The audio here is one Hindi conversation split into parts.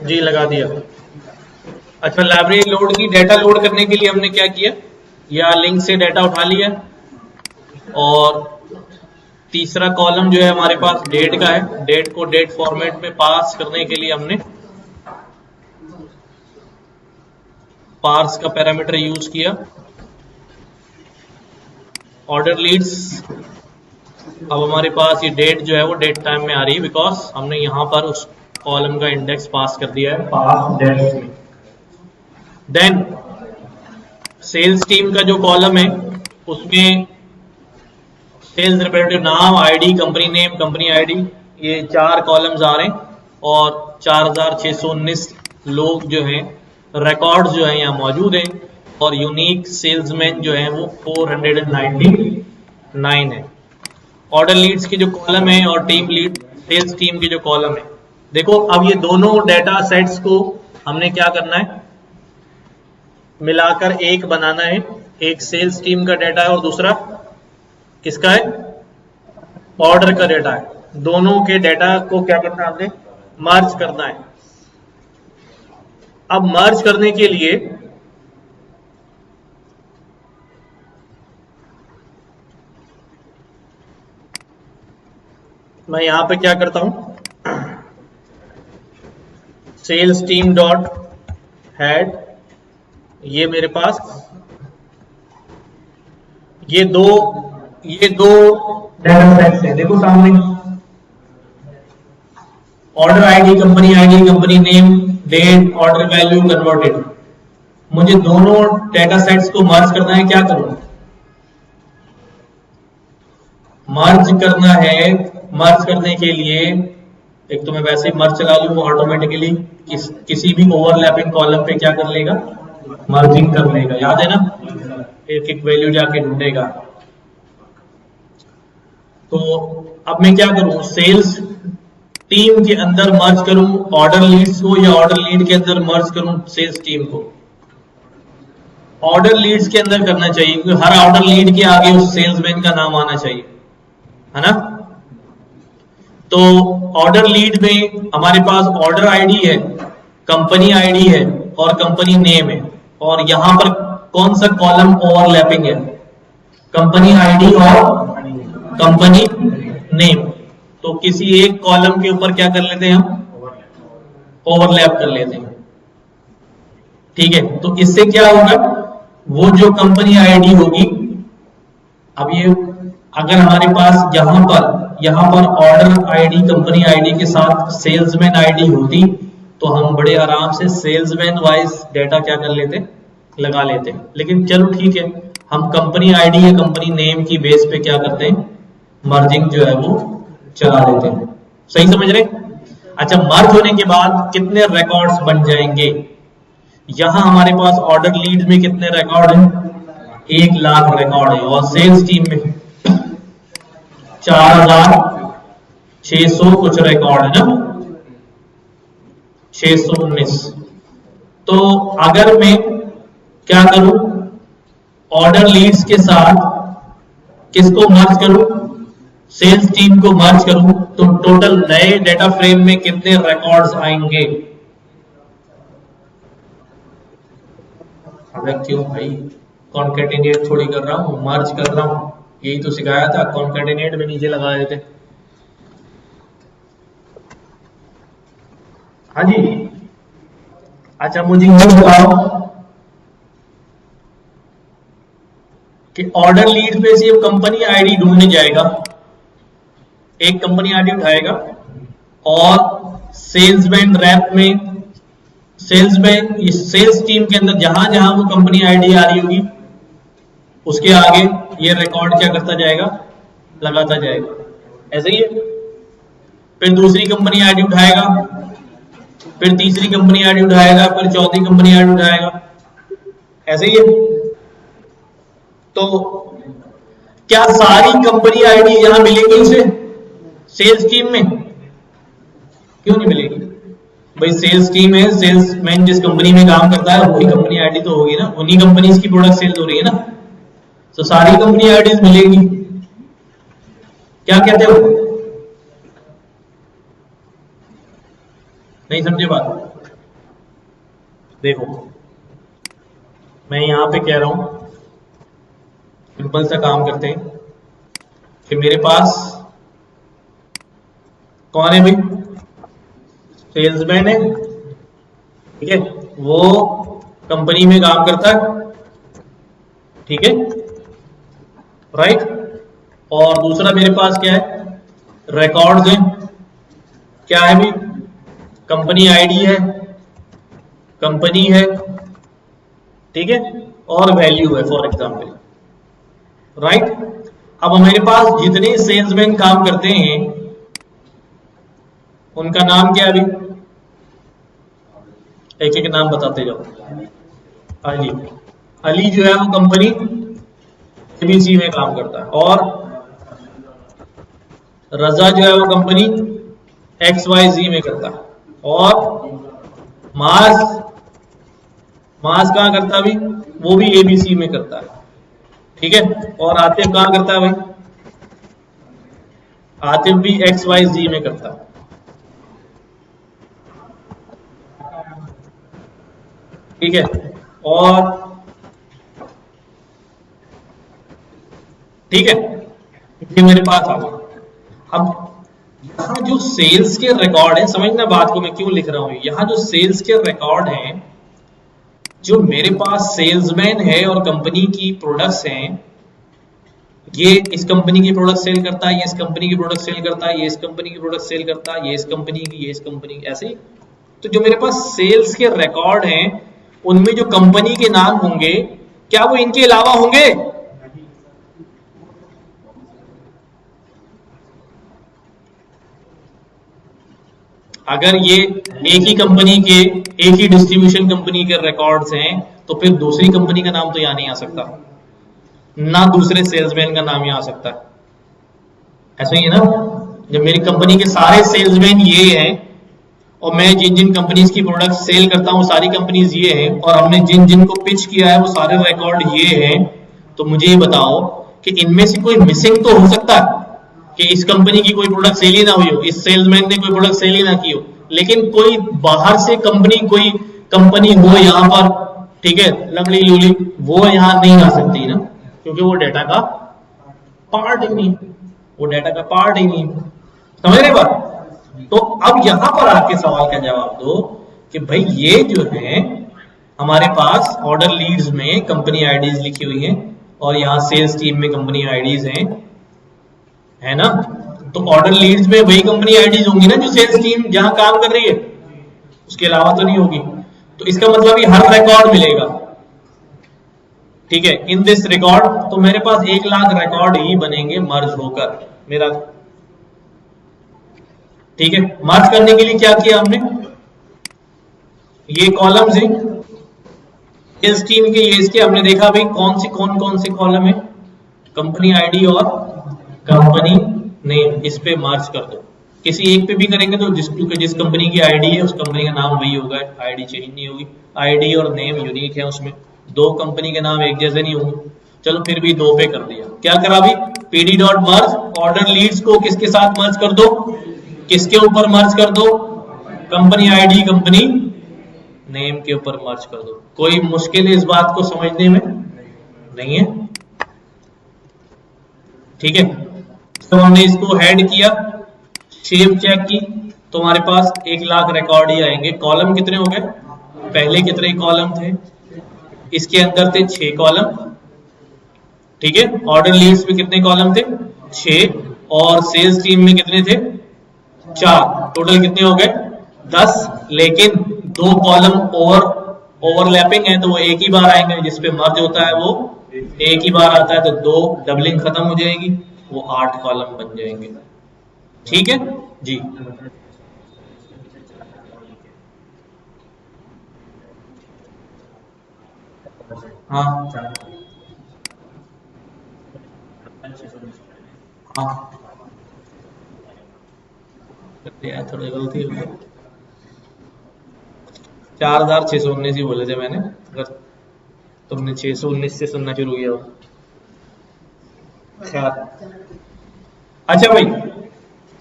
जी लगा दिया। अच्छा, लाइब्रेरी लोड की, डेटा लोड करने के लिए हमने क्या किया, या लिंक से डेटा उठा लिया, और तीसरा कॉलम जो है हमारे पास डेट का है, डेट को डेट फॉर्मेट में पास करने के लिए हमने पार्स का पैरामीटर यूज किया। ऑर्डर लीड्स, अब हमारे पास ये डेट जो है वो डेट टाइम में आ रही है, बिकॉज हमने यहां पर उस कॉलम का इंडेक्स पास कर दिया है पास डेट में। देन सेल्स टीम का जो कॉलम है उसमें सेल्स रिप्रेजेंटेटिव नाम, ID, company name, company ID, ये 4 कॉलम्स आ रहे हैं, और 4619 लोग जो हैं, रिकॉर्ड्स जो हैं यहाँ मौजूद हैं, और यूनिक सेल्समैन जो हैं वो 499 है। ऑर्डर लीड्स की जो कॉलम है और टीम लीड सेल्स टीम की जो कॉलम है, देखो अब ये दोनों डेटा सेट्स को हमने क्या करना है, मिलाकर एक बनाना है। एक सेल्स टीम का डेटा है और दूसरा किसका है, ऑर्डर का डेटा है। दोनों के डेटा को क्या करना है, हमने मर्ज करना है। अब मर्ज करने के लिए मैं यहां पे क्या करता हूं, सेल्स टीम डॉट हेड, ये मेरे पास ये दो डेटा सेट्स है, देखो सामने, order ID, company name, date, order value, converted. मुझे दोनों डेटा सेट्स को मर्ज करना है, क्या करूं, मर्ज करना है। मर्ज करने के लिए एक तो मैं वैसे ही मर्ज चला लूं, ऑटोमेटिकली किसी भी ओवरलैपिंग कॉलम पे क्या कर लेगा, मर्जिंग कर लेगा, याद है ना, एक एक वैल्यू जाके ढूंढेगा। तो अब मैं क्या करूं, सेल्स टीम के अंदर मर्ज करूं ऑर्डर लीड्स को, या ऑर्डर लीड के अंदर मर्ज करूं सेल्स टीम को। ऑर्डर लीड्स के अंदर करना चाहिए, क्योंकि हर ऑर्डर लीड के आगे उस सेल्समैन का नाम आना चाहिए, है ना। तो ऑर्डर लीड में हमारे पास ऑर्डर आईडी है, कंपनी आईडी है और कंपनी नेम है, और यहां पर कौन सा कॉलम ओवरलैपिंग है, कंपनी आईडी और कंपनी नेम। तो किसी एक कॉलम के ऊपर क्या कर लेते हैं हम, ओवरलैप कर लेते हैं, ठीक है। तो इससे क्या होगा, वो जो कंपनी आईडी होगी, अब ये अगर हमारे पास यहां पर ऑर्डर आईडी, कंपनी आईडी के साथ सेल्समैन आईडी होती, तो हम बड़े आराम से सेल्समैन वाइज डेटा क्या कर लेते, लगा लेते। लेकिन चलो ठीक है, हम कंपनी आईडी या कंपनी नेम की बेस पे क्या करते हैं, मर्जिंग जो है वो चला देते हैं। सही समझ रहे। अच्छा, मर्ज होने के बाद कितने रिकॉर्ड्स बन जाएंगे, यहां हमारे पास ऑर्डर लीड में कितने रिकॉर्ड हैं, 1,00,000 रिकॉर्ड है, और सेल्स टीम में 4,600 कुछ रिकॉर्ड है ना, 619। तो अगर मैं क्या करूं, ऑर्डर लीड्स के साथ किसको मर्ज करूं, सेल्स टीम को मर्ज करूं, तो टोटल नए डेटा फ्रेम में कितने रिकॉर्ड्स आएंगे। अरे क्यों भाई, कॉन्केटिनेट थोड़ी कर रहा हूं, मर्ज कर रहा हूं, यही तो सिखाया था, कॉन्केटिनेट में नीचे लगा देते। हाँ जी। अच्छा, मुझे ये बताओ कि ऑर्डर लीड पे से कंपनी आईडी ढूंढने जाएगा, एक कंपनी आईडी उठाएगा, और सेल्समैन रैप में सेल्स टीम के अंदर जहां जहां वो कंपनी आईडी आ रही होगी, उसके आगे ये रिकॉर्ड क्या करता जाएगा, लगाता जाएगा, ऐसे ही है। फिर दूसरी कंपनी आईडी उठाएगा, फिर तीसरी कंपनी आईडी उठाएगा, फिर चौथी कंपनी आईडी उठाएगा, ऐसे ही है। तो क्या सारी कंपनी आईडी यहां मिलेंगी उसे सेल्स टीम में, क्यों नहीं मिलेगी भाई, सेल्स टीम है, सेल्समैन जिस कंपनी में काम करता है वही कंपनी आईडी तो होगी ना, उन्हीं कंपनीज की प्रोडक्ट सेल्स हो रही है ना, तो सारी कंपनी आईडीज मिलेगी। क्या कहते हो, नहीं समझे बात? देखो मैं यहां पे कह रहा हूं, सिंपल सा काम करते हैं कि मेरे पास कौन है भाई? सेल्समैन है, ठीक है, वो कंपनी में काम करता है, ठीक है, राइट। और दूसरा मेरे पास क्या है? रिकॉर्ड्स है। क्या है भाई? कंपनी आईडी है, कंपनी है, ठीक है, और वैल्यू है फॉर एग्जांपल, राइट। अब मेरे पास जितने सेल्समैन काम करते हैं उनका नाम क्या है भाई? एक एक नाम बताते जाओ। अली, अली जो है वो कंपनी एबीसी में काम करता है, और रजा जो है वो कंपनी XYZ में करता है, और मास कहां करता है भाई? वो भी एबीसी में करता है, ठीक है। और आतिफ कहां करता है भाई? आतिफ भी XYZ में करता है, ठीक है। और ठीक है, ये मेरे पास आ गया। अब यहां जो सेल्स के रिकॉर्ड है, समझना बात को मैं क्यों लिख रहा हूं, यहां जो सेल्स के रिकॉर्ड हैं, जो मेरे पास सेल्समैन है और कंपनी की प्रोडक्ट्स हैं, ये इस कंपनी की प्रोडक्ट सेल करता है, ये इस कंपनी की प्रोडक्ट सेल करता है, ये इस कंपनी की प्रोडक्ट सेल करता है, ये इस कंपनी की, ये इस कंपनी की, ऐसे ही। तो जो मेरे पास सेल्स के रिकॉर्ड हैं उनमें जो कंपनी के नाम होंगे, क्या वो इनके अलावा होंगे? अगर ये एक ही कंपनी के, एक ही डिस्ट्रीब्यूशन कंपनी के रिकॉर्ड्स हैं, तो फिर दूसरी कंपनी का नाम तो यहां नहीं आ सकता, ना दूसरे सेल्समैन का नाम यहां आ सकता है। ऐसा ही है ना? जब मेरी कंपनी के सारे सेल्समैन ये हैं और मैं जिन जिन कंपनीज की प्रोडक्ट सेल करता हूं सारी कंपनीज ये हैं, और हमने जिन जिन को पिच किया है वो सारे रिकॉर्ड ये हैं, तो मुझे ये बताओ कि इनमें से कोई मिसिंग तो हो सकता है कि इस कंपनी की कोई प्रोडक्ट सेल ही ना हुई हो, इस सेल्समैन ने कोई प्रोडक्ट सेल ही ना की हो, लेकिन कोई बाहर से कोई कंपनी हो यहाँ पर, ठीक है, लंगड़ी लूली, वो यहाँ नहीं आ सकती ना, क्योंकि वो डेटा का पार्ट ही नहीं, वो डेटा का पार्ट ही नहीं। समझ रहे बात? तो अब यहां पर आके सवाल का जवाब दो कि भाई ये जो है हमारे पास ऑर्डर लीड्स में कंपनी आईडीज लिखी हुई हैं, और यहाँ सेल्स टीम में कंपनी आईडीज हैं, है ना? तो ऑर्डर लीड्स में वही कंपनी आईडीज होंगी ना जो सेल्स टीम जहां काम कर रही है, उसके अलावा तो नहीं होगी। तो इसका मतलब ये हर रिकॉर्ड मिलेगा, ठीक है, इन दिस रिकॉर्ड। तो मेरे पास 1 लाख रिकॉर्ड ही बनेंगे मर्ज होकर मेरा, ठीक है। मर्ज करने के लिए क्या किया हमने? ये कॉलम्स है सेल्स टीम के, ये इसके हमने देखा भाई कौन से कॉलम है, कंपनी आईडी और कंपनी नेम, इस पे मर्ज कर दो। किसी एक पे भी करेंगे तो जिस कंपनी की आईडी है उस कंपनी का नाम वही होगा, आईडी चेंज नहीं होगी, आईडी और नेम यूनिक है, उसमें 2 कंपनी के नाम एक जैसे नहीं होंगे। चलो फिर भी 2 पे कर दिया। क्या करा भी? pd डॉट मर्ज, ऑर्डर लीड्स को किसके साथ मर्ज कर दो, किसके ऊपर मर्ज कर दो? कंपनी आईडी कंपनी नेम के ऊपर मर्ज कर दो। कोई मुश्किल इस बात को समझने में नहीं है, ठीक है। तो हमने इसको हेड किया, शेप चेक की, तो हमारे पास 1 लाख रिकॉर्ड ही आएंगे। कॉलम कितने हो गए? पहले कितने कॉलम थे? इसके अंदर थे 6 कॉलम, ठीक है। ऑर्डर लीड्स में कितने कॉलम थे? 6, और सेल्स टीम में कितने थे? 4। टोटल कितने हो गए? 10। लेकिन 2 कॉलम ओवरलैपिंग है, तो वो एक ही बार आएंगे, जिसपे मर्ज होता है वो एक ही बार आता है, तो 2 डबलिंग खत्म हो जाएगी, वो 8 कॉलम बन जाएंगे, ठीक है जी। हाँ हाँ, यार थोड़ी गलती हो गई, 4619 ही बोले थे मैंने, अगर तुमने 619 से सुनना शुरू किया हो। अच्छा भाई,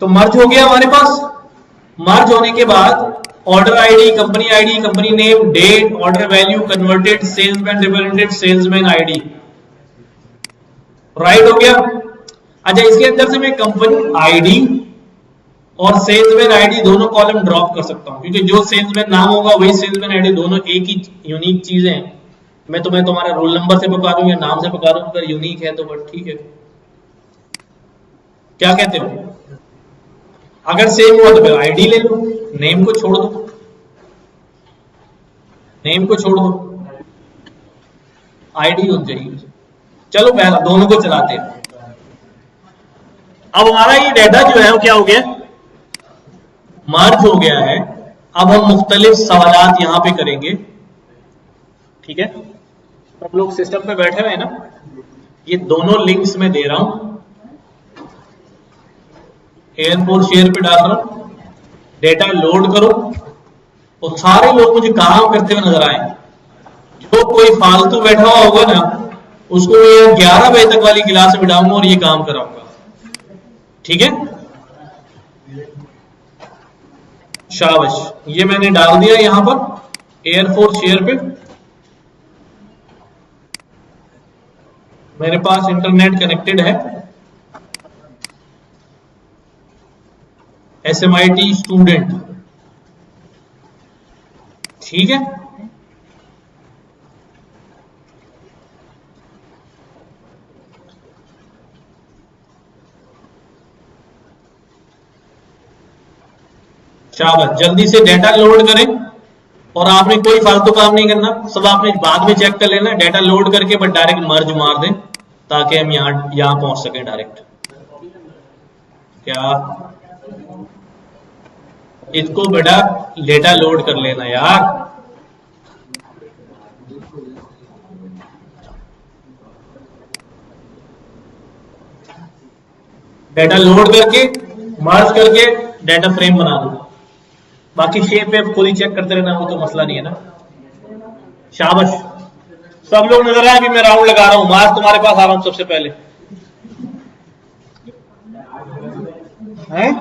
तो मर्ज हो गया हमारे पास। मर्ज होने के बाद order ID, company name, date, order value, converted, salesman represented, salesman ID. Right हो गया। अच्छा, इसके अंदर से मैं कंपनी आईडी और सेल्समैन आईडी दोनों कॉलम ड्रॉप कर सकता हूं, क्योंकि जो सेल्समैन नाम होगा वही सेल्समैन आईडी, दोनों एक ही यूनिक चीजें हैं। मैं तुम्हें तुम्हारा रोल नंबर से पका दूं या नाम से पका दूं, अगर यूनिक है तो बट ठीक है। क्या कहते हो? अगर सेम हुआ तो फिर आईडी ले लो, नेम को छोड़ दो, नेम को छोड़ दो, आईडी हो जाएगी। चलो पहला दोनों को चलाते हैं। अब हमारा ये डाटा जो है वो क्या हो गया, मर्ज हो गया है। अब हम मुख्तलिफ सवालात यहां पे करेंगे, ठीक है। सब लोग सिस्टम पे बैठे हुए हैं ना, ये दोनों लिंक्स में दे रहा हूं, एयरपोर्ट शेयर पे डाल रहा हूं, डेटा लोड करो और सारे लोग मुझे काम करते हुए नजर आए। जो कोई फालतू बैठा हुआ होगा ना, उसको ये 11 बजे तक वाली क्लास में बिठाऊंगा और ये काम कराऊंगा, ठीक है। शाबाश, ये मैंने डाल दिया यहां पर एयरफोर्स शेयर पे। मेरे पास इंटरनेट कनेक्टेड है, SMIT स्टूडेंट, ठीक है। शाबाश, जल्दी से डेटा लोड करें और आपने कोई फालतू काम नहीं करना, सब आपने बाद में चेक कर लेना। डेटा लोड करके बस डायरेक्ट मर्ज मार दें ताकि हम यहां पहुंच सकें डायरेक्ट। क्या इसको बेटा डेटा लोड कर लेना यार। डेटा लोड करके मर्ज करके डेटा फ्रेम बना दो, बाकी शेप पे खुद ही चेक करते रहना, वो तो मसला नहीं है ना। शाबाश, सब लोग नजर आए। अभी मैं राउंड लगा रहा हूं, मार्च तुम्हारे पास आ रहा हूं सबसे पहले, हैं?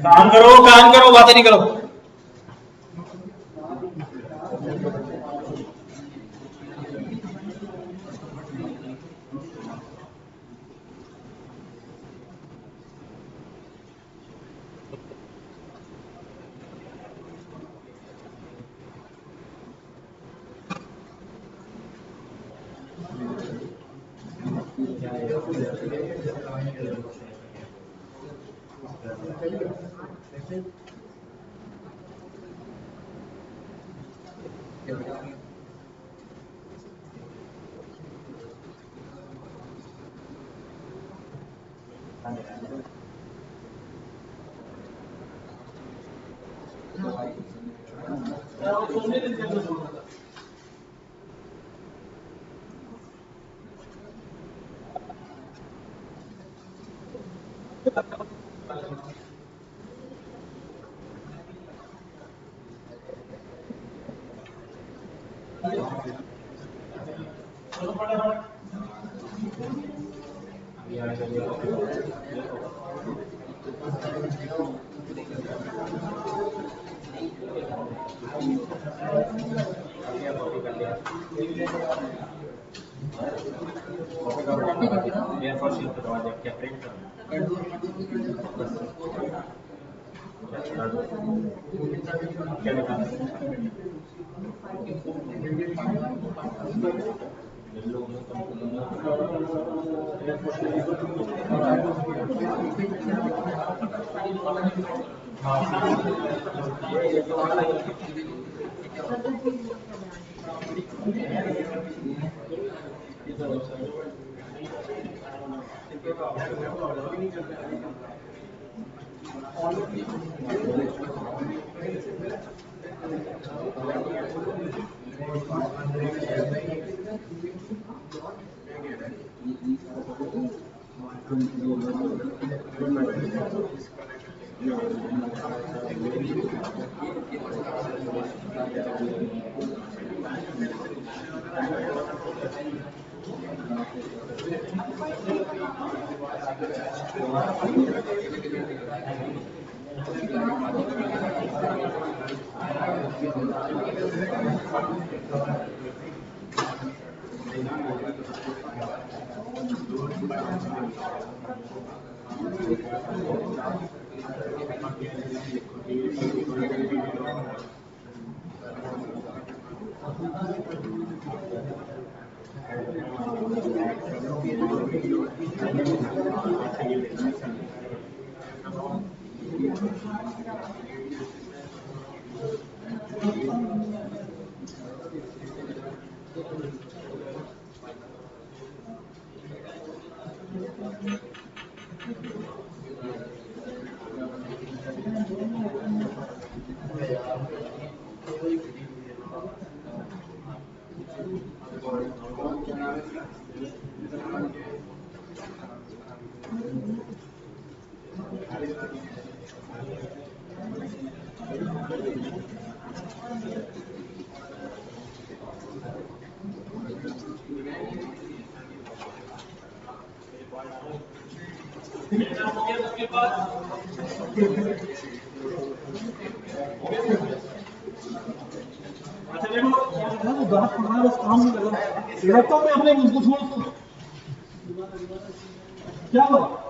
काम करो, बातें नहीं करो। लैपटॉप में अपने उसको छोड़ क्या हुआ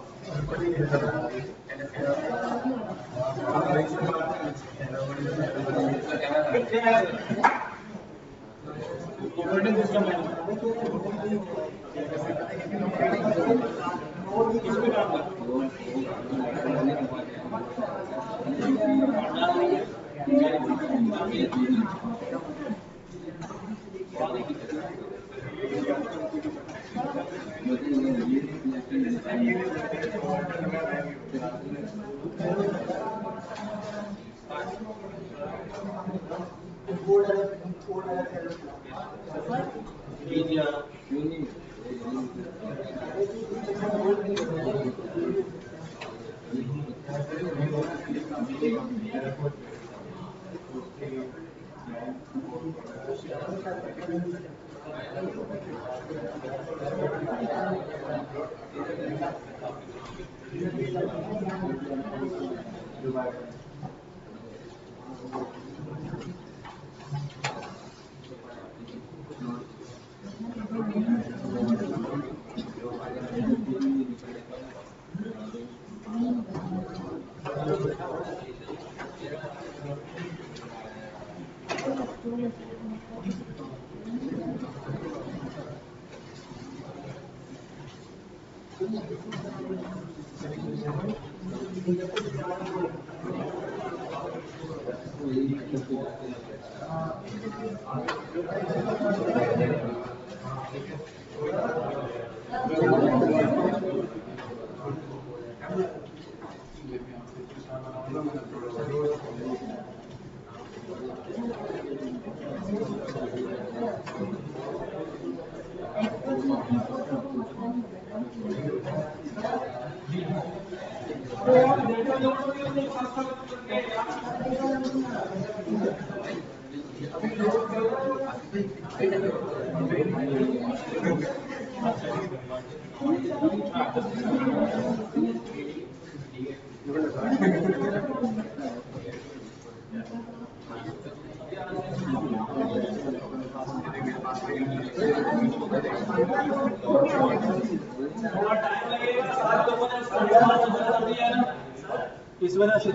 इस वजह से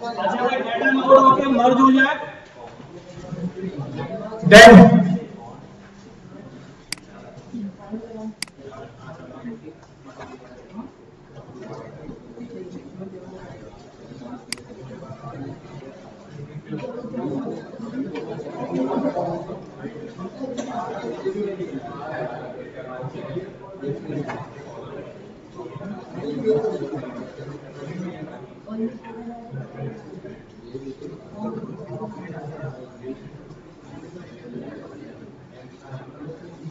अच्छा भाई डेटा लोड होके मर्ज हो जाए देन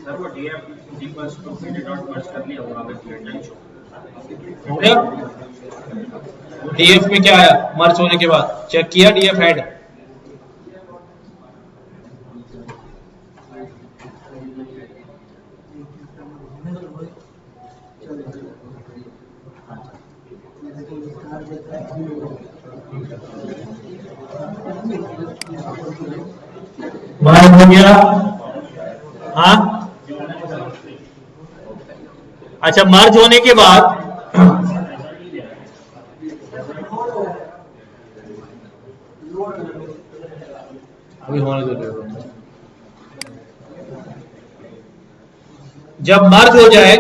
सर वो DF equals to PD dot merge कर लिया और आगे डेडलाइन शो हो गया। डीएफ में क्या आया मर्ज होने के बाद, चेक किया डीएफ हेड, मर्ज हो गया। हाँ अच्छा, मर्ज होने के बाद अभी होने दो, जब मर्ज हो जाए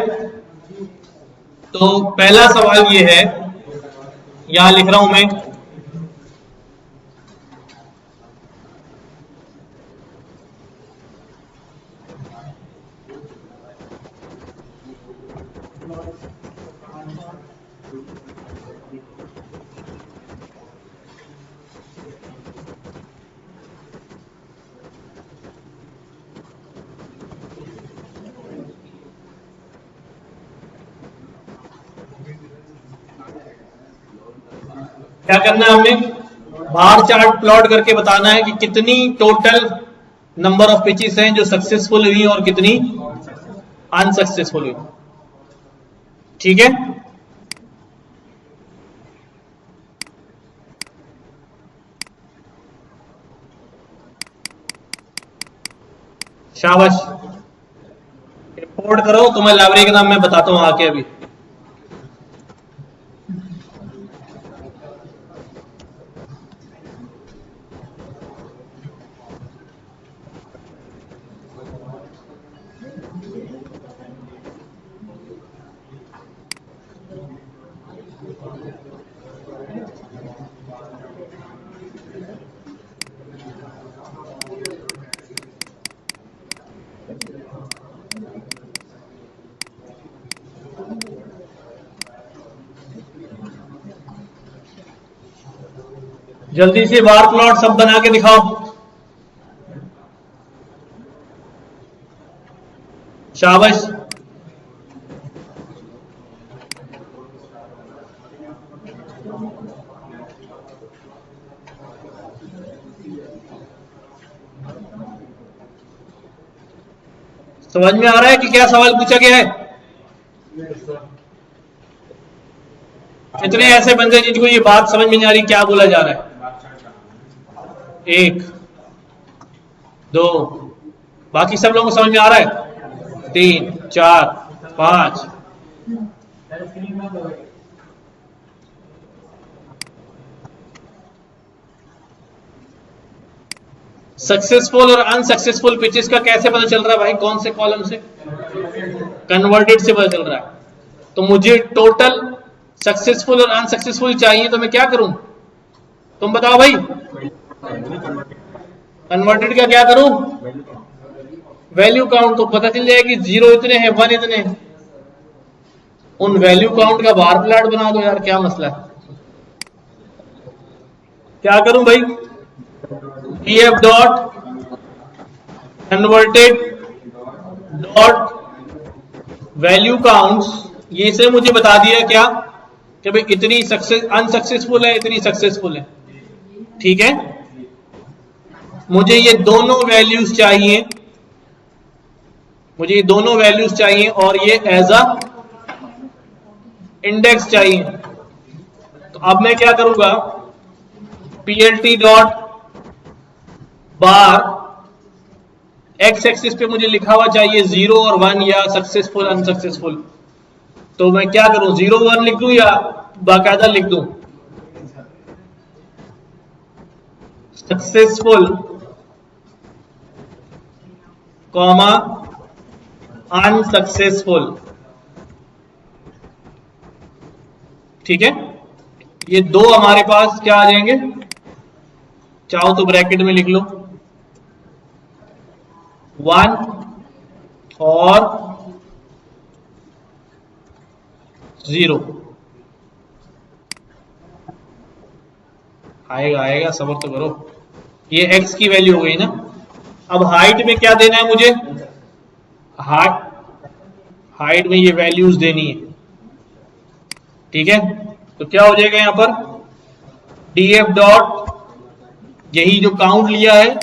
तो पहला सवाल ये है, यहां लिख रहा हूं मैं, क्या करना है हमें, बार चार्ट प्लॉट करके बताना है कि कितनी टोटल नंबर ऑफ पिचेस हैं जो सक्सेसफुल हुई और कितनी अनसक्सेसफुल हुई। ठीक है, शाबाश, रिपोर्ट करो। तुम्हें लाइब्रेरी का नाम मैं बताता हूं आके अभी। जल्दी से बार प्लॉट सब बना के दिखाओ। शाबाश, समझ में आ रहा है कि क्या सवाल पूछा गया है? कितने ऐसे बंदे जिनको ये बात समझ में नहीं आ रही क्या बोला जा रहा है? 1 2, बाकी सब लोगों को समझ में आ रहा है? 3 4 5। सक्सेसफुल और अनसक्सेसफुल पिचेस का कैसे पता चल रहा है भाई? कौन से कॉलम से? कन्वर्टेड से पता चल रहा है। तो मुझे टोटल सक्सेसफुल और अनसक्सेसफुल चाहिए, तो मैं क्या करूं? तुम बताओ भाई। कन्वर्टेड का क्या करूं? Value count. तो पता चल जाएगी 0 इतने हैं, 1 इतने हैं। उन वैल्यू काउंट का बार प्लॉट बना दो यार, क्या मसला है? क्या करूं भाई? ef dot converted dot value counts, ये से मुझे बता दिया क्या कि भाई इतनी अनसक्सेसफुल है, इतनी सक्सेसफुल है। ठीक है, मुझे ये दोनों वैल्यूज चाहिए, मुझे ये दोनों वैल्यूज चाहिए और ये एज अ इंडेक्स चाहिए। तो अब मैं क्या करूंगा? plt डॉट बार एक्स एक्सिस पे मुझे लिखा हुआ चाहिए 0 और 1 या सक्सेसफुल अनसक्सेसफुल। तो मैं क्या करूं? 0 1 लिख दूं या बाकायदा लिख दूं? Successful comma unsuccessful. ठीक है, ये दो हमारे पास क्या आ जाएंगे, चाहो तो ब्रैकेट में लिख लो 1 और 0। आएगा आएगा, सब्र तो करो। ये x की वैल्यू हो गई ना। अब हाइट में क्या देना है मुझे, हाइट में ये वैल्यूज देनी है। ठीक है, तो क्या हो जाएगा यहां पर df डॉट, यही जो काउंट लिया है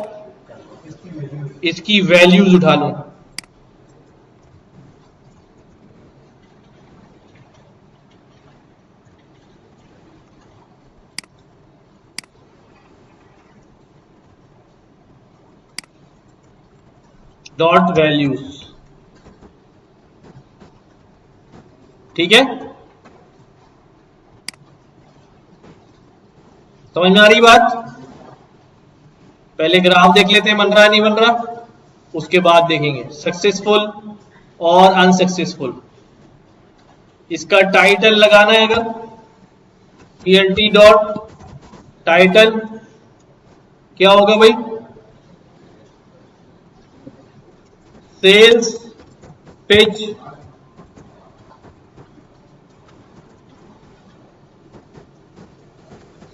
इसकी वैल्यूज उठा लो। Dot values. ठीक है, समझ में आ रही बात। पहले ग्राफ देख लेते हैं बन रहा है नहीं बन रहा, उसके बाद देखेंगे सक्सेसफुल और अनसक्सेसफुल। इसका टाइटल लगाना है अगर plt डॉट टाइटल क्या होगा भाई, sales pitch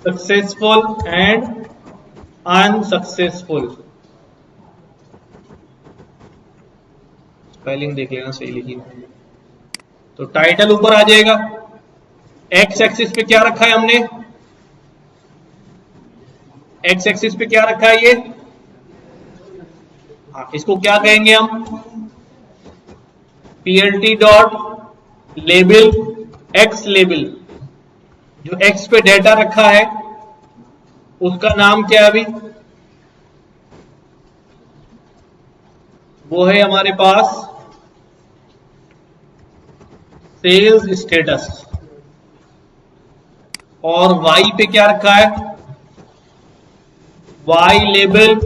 successful and unsuccessful. Spelling देख लेना सही लिखी। तो टाइटल ऊपर आ जाएगा। एक्स एक्सिस पे क्या रखा है हमने, एक्स एक्सिस पे क्या रखा है ये, इसको क्या कहेंगे हम, plt dot label x label. जो एक्स पे डेटा रखा है उसका नाम क्या है अभी, वो है हमारे पास सेल्स स्टेटस। और वाई पे क्या रखा है, वाई लेबल।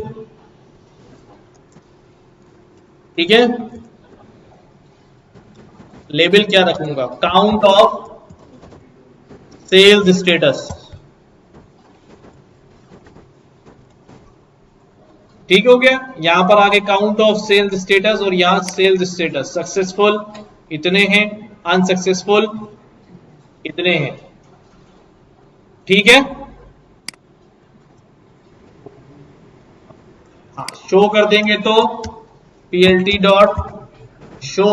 ठीक है, लेबल क्या रखूंगा, काउंट ऑफ सेल्स स्टेटस। ठीक हो गया, यहां पर आगे काउंट ऑफ सेल्स स्टेटस और यहां सेल्स स्टेटस। सक्सेसफुल इतने हैं, अनसक्सेसफुल इतने हैं। ठीक है, हाँ शो कर देंगे तो plt डॉट शो,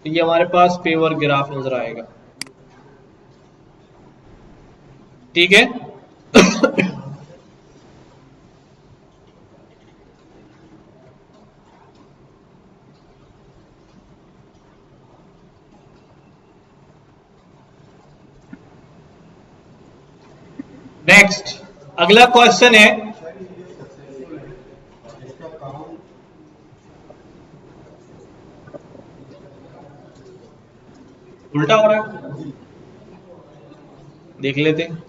ये हमारे पास पेवर ग्राफ नजर आएगा। ठीक है, नेक्स्ट अगला क्वेश्चन है, उल्टा हो रहा है, देख लेते हैं।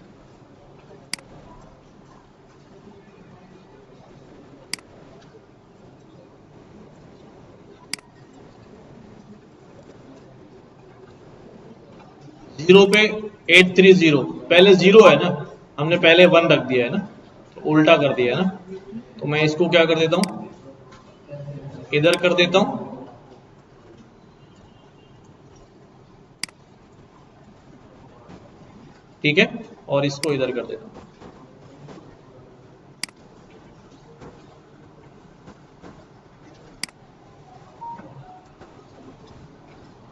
जीरो पे 830, पहले जीरो है ना, हमने पहले 1 रख दिया है ना, तो उल्टा कर दिया है ना। तो मैं इसको क्या कर देता हूं, इधर कर देता हूं। ठीक है, और इसको इधर कर देता हूं।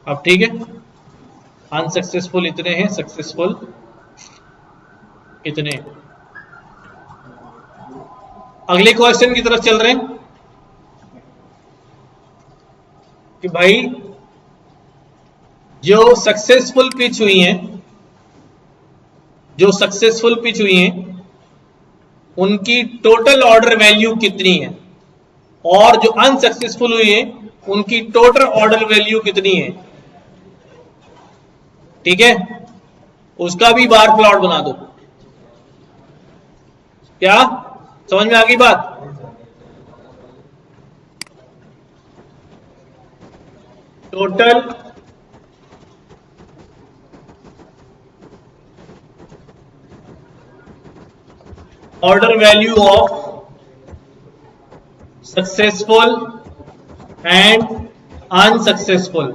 अब ठीक है, अनसक्सेसफुल इतने हैं, सक्सेसफुल इतने। अगले क्वेश्चन की तरफ चल रहे हैं कि भाई जो सक्सेसफुल पिच हुई हैं, जो सक्सेसफुल पिच हुई हैं उनकी टोटल ऑर्डर वैल्यू कितनी है, और जो अनसक्सेसफुल हुई है उनकी टोटल ऑर्डर वैल्यू कितनी है। ठीक है, उसका भी बार प्लॉट बना दो। क्या समझ में आ गई बात? Total order value of successful and unsuccessful.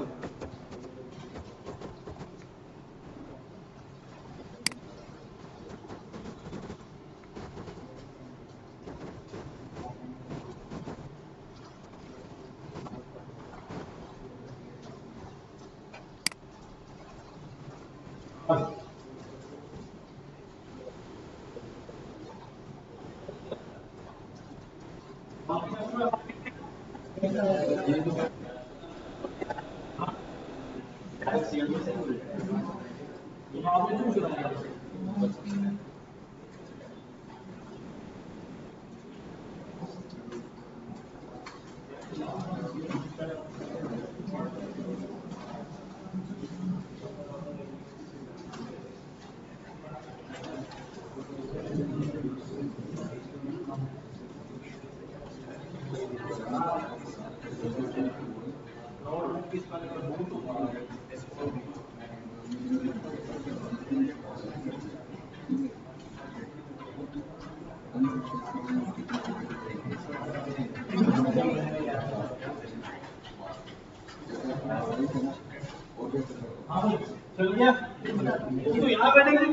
चल गया तो यहाँ बैठेंगे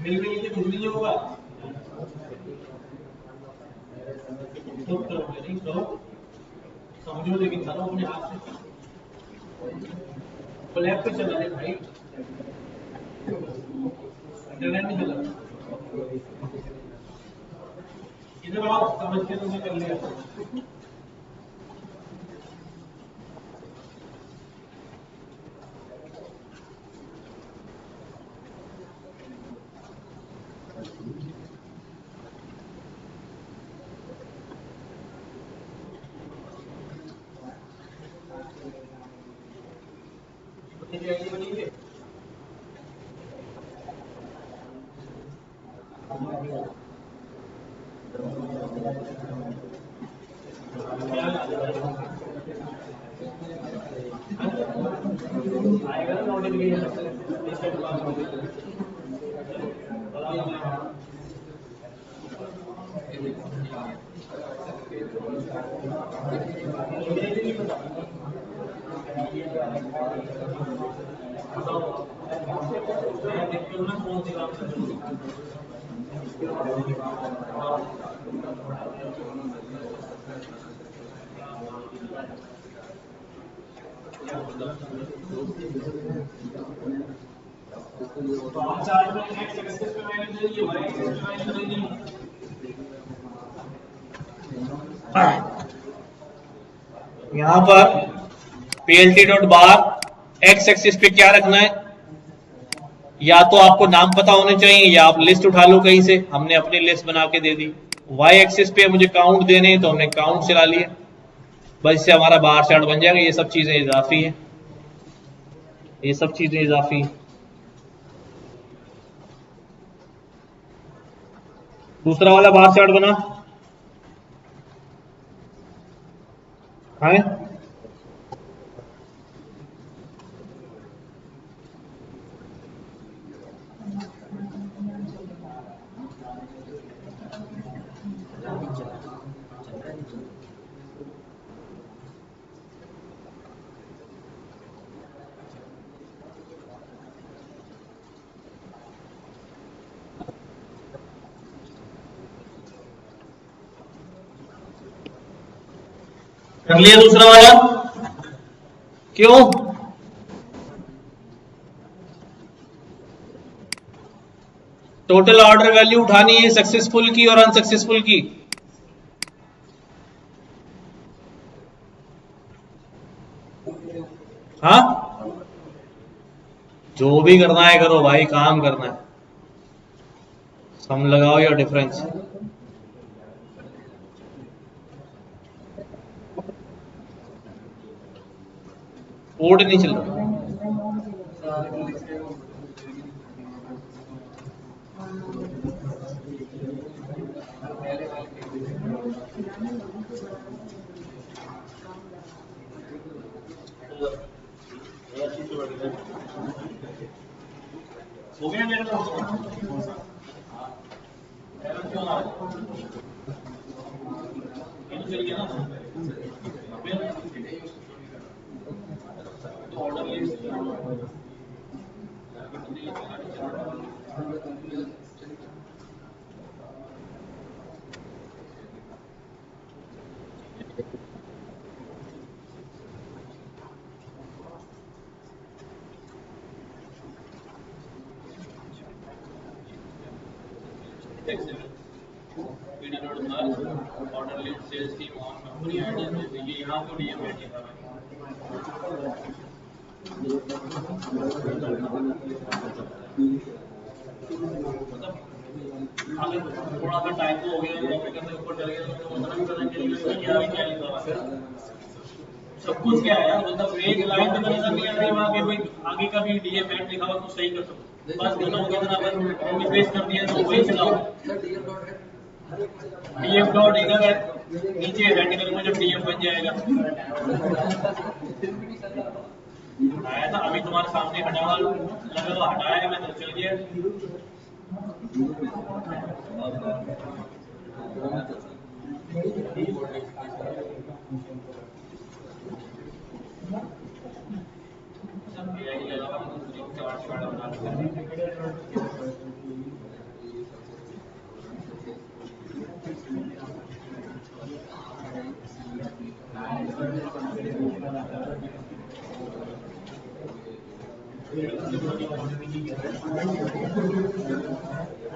मिल गई तो कुछ नहीं होगा तो समझो लेकिन चलो अपने हाथ से लैब पे चला है भाई इंटरनेट में चला इधर आओ समझ के तुमने कर लिया आएगा ना नोटिफिकेशन तो आप चार्ट में x एक्सिस पे वैल्यू दे दीजिए y एक्सिस पे वैल्यू दे दीजिए यहां पर plt.bar x एक्सिस पे क्या रखना है? या तो आपको नाम पता होने चाहिए या आप लिस्ट उठा लो कहीं से, हमने अपनी लिस्ट बना के दे दी। y एक्सिस पे मुझे काउंट देने हैं तो हमने काउंट चला लिया, बस इससे हमारा बार चार्ट बन जाएगा। ये सब चीजें इजाफी है, ये सब चीजें इजाफी है। दूसरा वाला बार चार्ट बना है कर लिया दूसरा वाला? क्यों? टोटल ऑर्डर वैल्यू उठानी है सक्सेसफुल की और अनसक्सेसफुल की। हाँ, जो भी करना है करो भाई, काम करना है, सम लगाओ या डिफरेंस। कोड नहीं चल रहा। हो गया मेरा तो क्यों आ रहा है? ये तो चल गया ना तो order order list sales team on company ID ये यहाँ तो डीएम है अगर थोड़ा सा टाइम तो हो गया से ऊपर चल गया तो उतना भी पता चलेगा क्या है क्या लिखा हुआ है सब कुछ क्या है यार मतलब एक लाइन तो नजर नहीं आ रही वहाँ पे भाई आगे का भी डीएम एड लिखा हुआ तो सही कर सकते बस दोनों को कितना बस कॉपी पेस्ट कर दिया तो वही चलाओ डीएम डॉट इधर नीचे हेड करूंगा जब डीएम बन जाएगा आया था अभी तुम्हारे सामने हटा लगा हटाया है मैं तो चल गया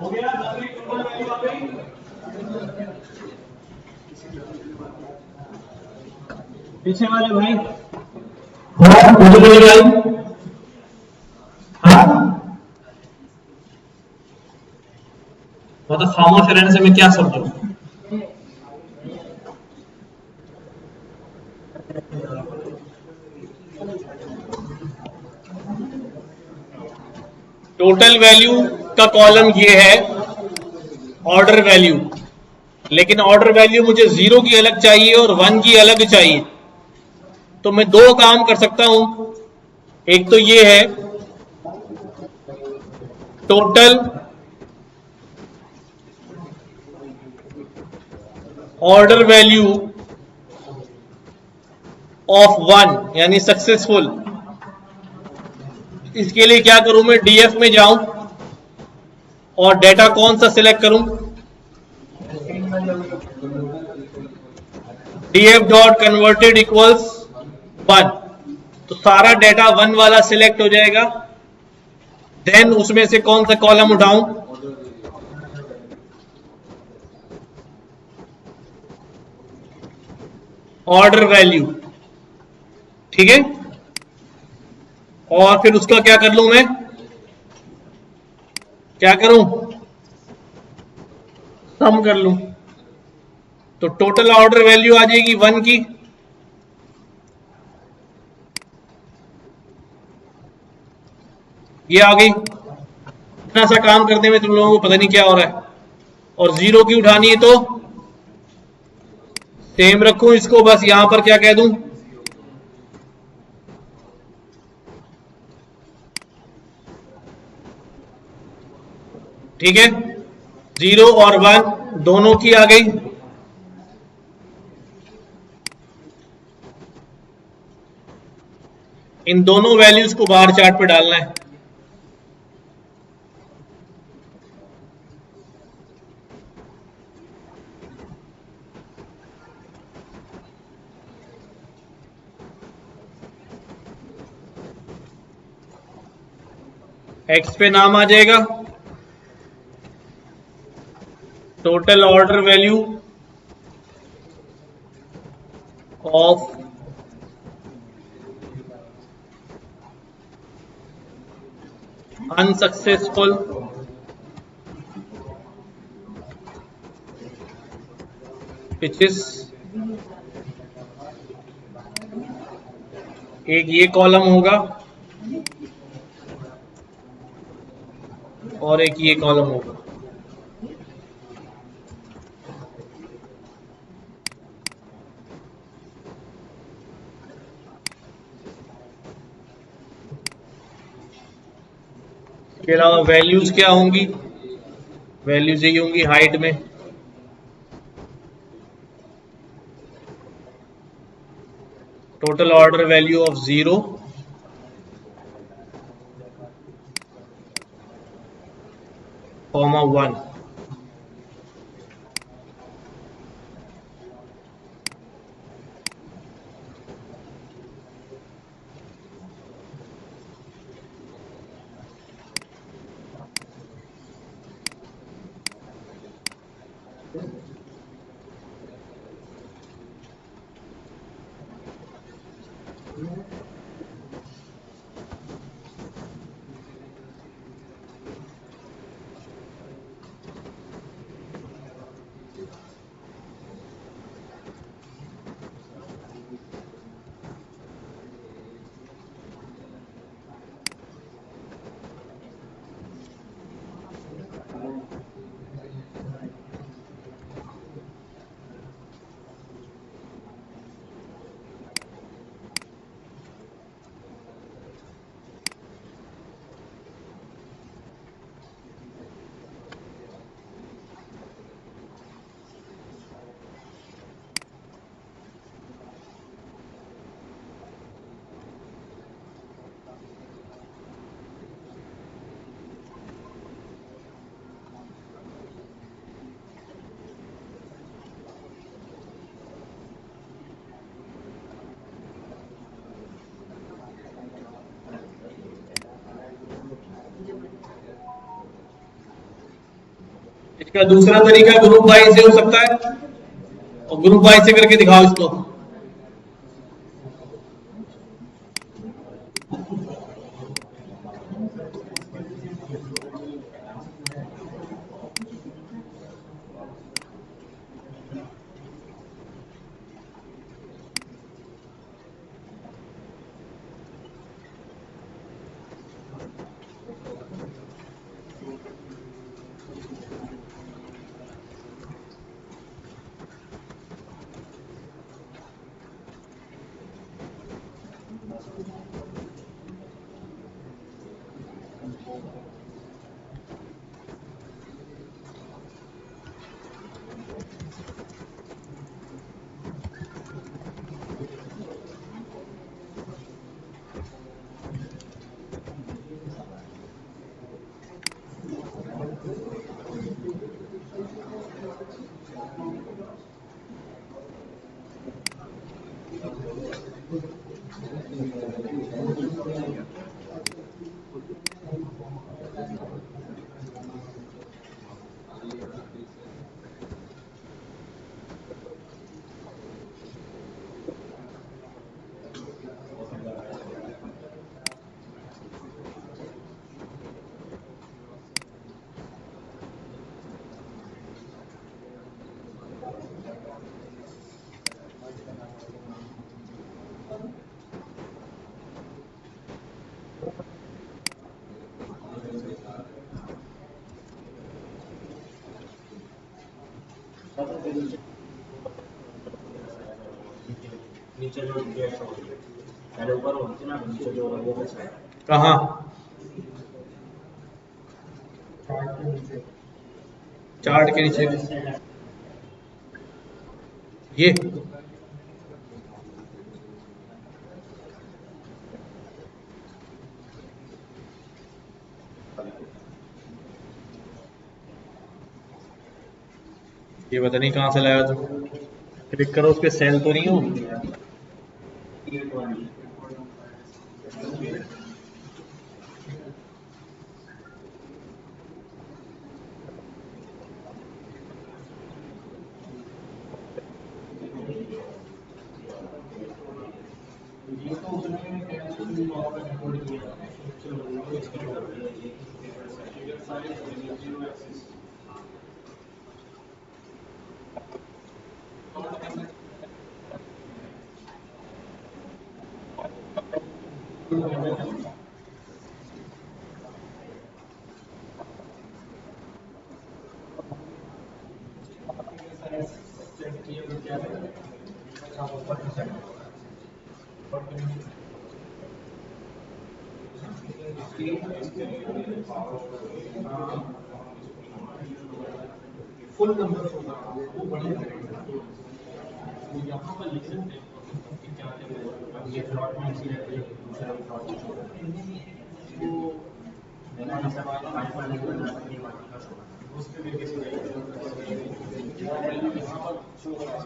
हो गया पीछे वाले भाई हाँ मुझे बोल रहा है हाँ मतलब खामोश रहने से मैं क्या समझूं टोटल वैल्यू का कॉलम ये है ऑर्डर वैल्यू लेकिन ऑर्डर वैल्यू मुझे 0 की अलग चाहिए और 1 की अलग चाहिए तो मैं दो काम कर सकता हूं एक तो ये है टोटल ऑर्डर वैल्यू ऑफ 1 यानी सक्सेसफुल इसके लिए क्या करूं मैं डीएफ में जाऊं और डेटा कौन सा सिलेक्ट करूं डीएफ डॉट कन्वर्टेड इक्वल्स 1 तो सारा डेटा 1 वाला सिलेक्ट हो जाएगा देन उसमें से कौन सा कॉलम उठाऊं ऑर्डर वैल्यू ठीक है और फिर उसका क्या कर लूं मैं क्या करूं सम कर लूं तो टोटल ऑर्डर वैल्यू आ जाएगी 1 की ये आ गई इतना सा काम करने में तुम लोगों को पता नहीं क्या हो रहा है और 0 की उठानी है तो सेम रखूं इसको बस यहां पर क्या कह दूं ठीक है 0 और 1 दोनों की आ गई इन दोनों वैल्यूज को बाहर चार्ट पे डालना है एक्स पे नाम आ जाएगा total order value of unsuccessful pitches एक ये कॉलम होगा और एक ये कॉलम होगा। इसके अलावा वैल्यूज क्या होंगी? वैल्यूज यही होंगी हाइट में, total order value of 0, comma 1। इसका दूसरा तरीका ग्रुप वाइज से हो सकता है, और ग्रुप वाइज से करके दिखाओ इसको। नीचे जो पहले ऊपर होती ना, नीचे जो वो है कहाँ? चार्ट के नीचे ये पता नहीं कहाँ से लाया तुम। क्लिक करो, उस पर सेल तो नहीं हो। फुल नंबर होगा वो बड़े तो यहाँ पर लिख सकते हैं कि क्या है ये प्लॉट में ऐसी रहती है दूसरा प्लॉट उसके लिए किसी यहाँ पर शो हो रहा है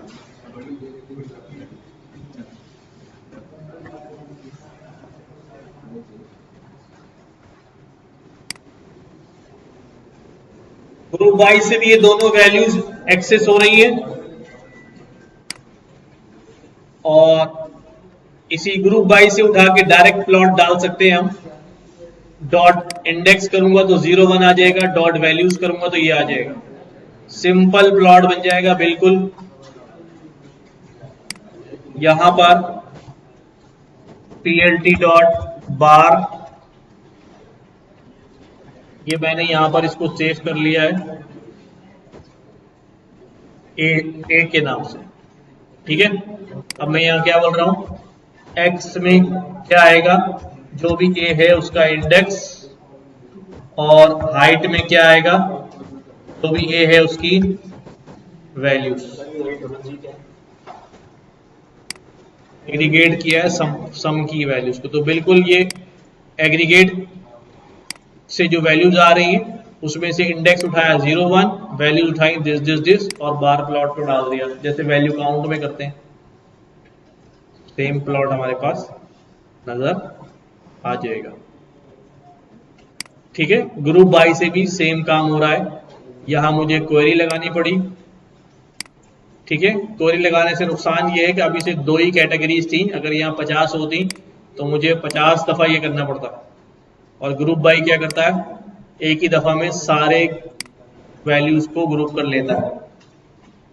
ग्रुप वाई से भी ये दोनों वैल्यूज एक्सेस हो रही है और इसी ग्रुप वाई से उठा के डायरेक्ट प्लॉट डाल सकते हैं हम। डॉट इंडेक्स करूंगा तो 01 आ जाएगा, डॉट वैल्यूज करूंगा तो ये आ जाएगा, सिंपल प्लॉट बन जाएगा बिल्कुल। यहां पर plt डॉट बार, ये मैंने यहां पर इसको सेव कर लिया है ए के नाम से, ठीक है। अब मैं यहां क्या बोल रहा हूं, एक्स में क्या आएगा, जो भी ए है उसका इंडेक्स, और हाइट में क्या आएगा, जो भी ए है उसकी वैल्यूज। एग्रीगेट किया है सम की वैल्यूज को, तो बिल्कुल ये एग्रीगेट से जो वैल्यूज आ रही हैं उसमें से इंडेक्स उठाया 01, वैल्यू उठाई दिस और बार प्लॉट पे डाल दिया, जैसे वैल्यू काउंट में करते हैं। सेम प्लॉट हमारे पास नजर आ जाएगा, ठीक है। ग्रुप बाई से भी सेम काम हो रहा है। यहां मुझे क्वेरी लगानी पड़ी, ठीक है। क्वेरी लगाने से नुकसान ये है कि अभी से 2 ही कैटेगरीज थी, अगर यहाँ 50 होती तो मुझे 50 दफा ये करना पड़ता, और ग्रुप बाई क्या करता है, एक ही दफा में सारे वैल्यूज को ग्रुप कर लेता है,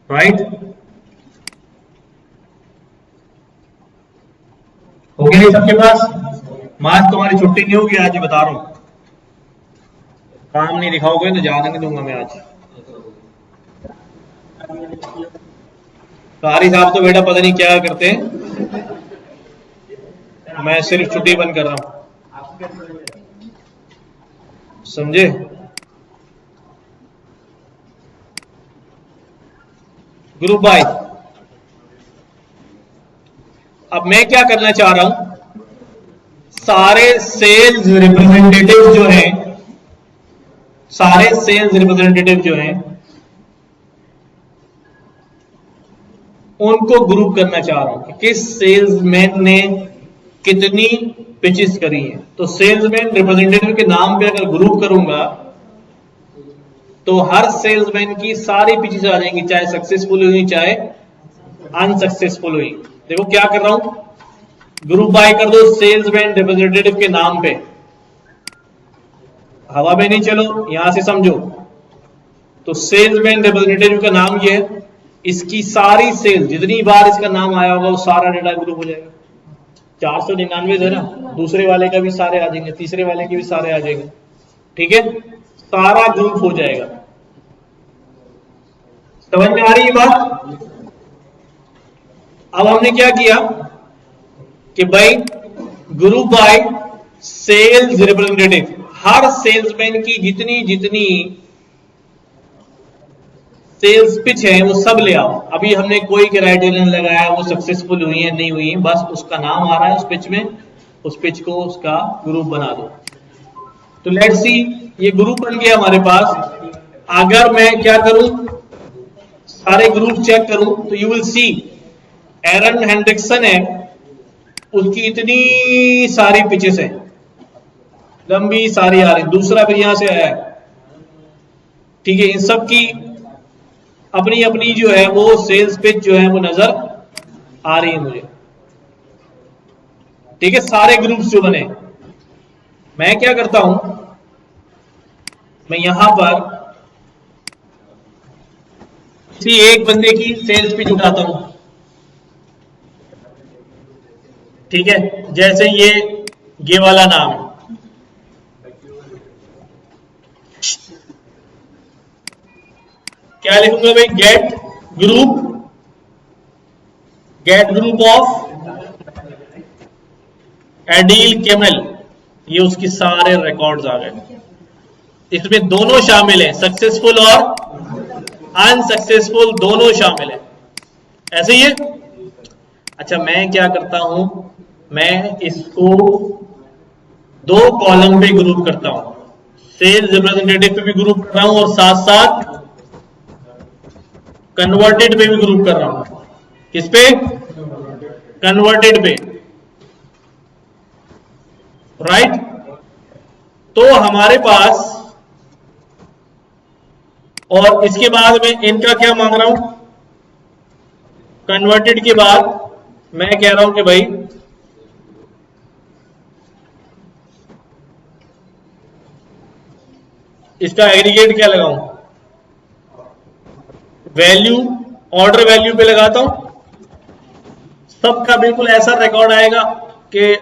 राइट। हो गया नहीं सबके पास? आज तुम्हारी छुट्टी नहीं होगी, आज ही बता रहा हूं, काम नहीं दिखाओगे तो जाने नहीं दूंगा मैं आज। कारी साहब तो बेटा पता नहीं क्या करते हैं, मैं सिर्फ छुट्टी बंद कर रहा हूं, समझे। ग्रुप बाय, अब मैं क्या करना चाह रहा हूं, सारे सेल्स रिप्रेजेंटेटिव जो हैं, सारे सेल्स रिप्रेजेंटेटिव जो हैं उनको ग्रुप करना चाह रहा हूं कि किस सेल्समैन ने कितनी पिचेस करी हैं। तो सेल्समैन रिप्रेजेंटेटिव के नाम पे अगर ग्रुप करूंगा तो हर सेल्समैन की सारी पिचेस आ जाएंगी, चाहे सक्सेसफुल हुई चाहे अनसक्सेसफुल हुई। देखो क्या कर रहा हूं, ग्रुप बाय कर दो सेल्समैन रिप्रेजेंटेटिव के नाम पे, हवा में नहीं चलो, यहां से समझो। तो सेल्समैन रिप्रेजेंटेटिव का नाम ये है, इसकी सारी सेल जितनी बार इसका नाम आया होगा वो सारा डेटा ग्रुप हो जाएगा। 499 है ना, दूसरे वाले का भी सारे आ जाएंगे, तीसरे वाले के भी सारे आ जाएंगे, ठीक है, सारा ग्रुप हो जाएगा। समझ में आ रही है बात? अब हमने क्या किया कि भाई ग्रुप बाय सेल्स रिप्रेजेंटेटिव, हर सेल्समैन की जितनी जितनी सेल्स पिच है वो सब ले आओ। अभी हमने कोई क्राइटेरियन लगाया, वो सक्सेसफुल हुई है नहीं हुई है, बस उसका नाम आ रहा है उस पिच में, उस पिच को उसका ग्रुप बना दो। तो लेट्स सी, ये ग्रुप बन गया हमारे पास। अगर मैं क्या करूं, सारे ग्रुप चेक करूं तो यू विल सी एरन हेंड्रिक्सन है, उसकी इतनी सारी पिचेस हैं, लंबी सारी आ रही, दूसरा भी यहां से आया है, ठीक है। इन सब की अपनी अपनी जो है वो सेल्स पिच जो है वो नजर आ रही है मुझे, ठीक है, सारे ग्रुप्स जो बने। मैं क्या करता हूं, मैं यहां पर किसी एक बंदे की सेल्स पिच उठाता हूं, ठीक है, जैसे ये वाला नाम है, क्या लिखूंगा भाई, get group get group of एडील केमल, ये उसकी सारे रिकॉर्ड्स आ गए। इसमें दोनों शामिल हैं, सक्सेसफुल और अनसक्सेसफुल दोनों शामिल हैं, ऐसे ही है। अच्छा, मैं क्या करता हूं, मैं इसको दो कॉलम पे ग्रुप करता हूं, सेल्स रिप्रेजेंटेटिव पे भी ग्रुप कर रहा हूं और साथ साथ कन्वर्टेड पे भी ग्रुप कर रहा हूं। किस पे? कन्वर्टेड पे, राइट। तो हमारे पास, और इसके बाद में इनका क्या मांग रहा हूं, कन्वर्टेड के बाद मैं कह रहा हूं कि भाई इसका एग्रीगेट क्या लगाऊं, वैल्यू, ऑर्डर वैल्यू पे लगाता हूं, सबका बिल्कुल ऐसा रिकॉर्ड आएगा कि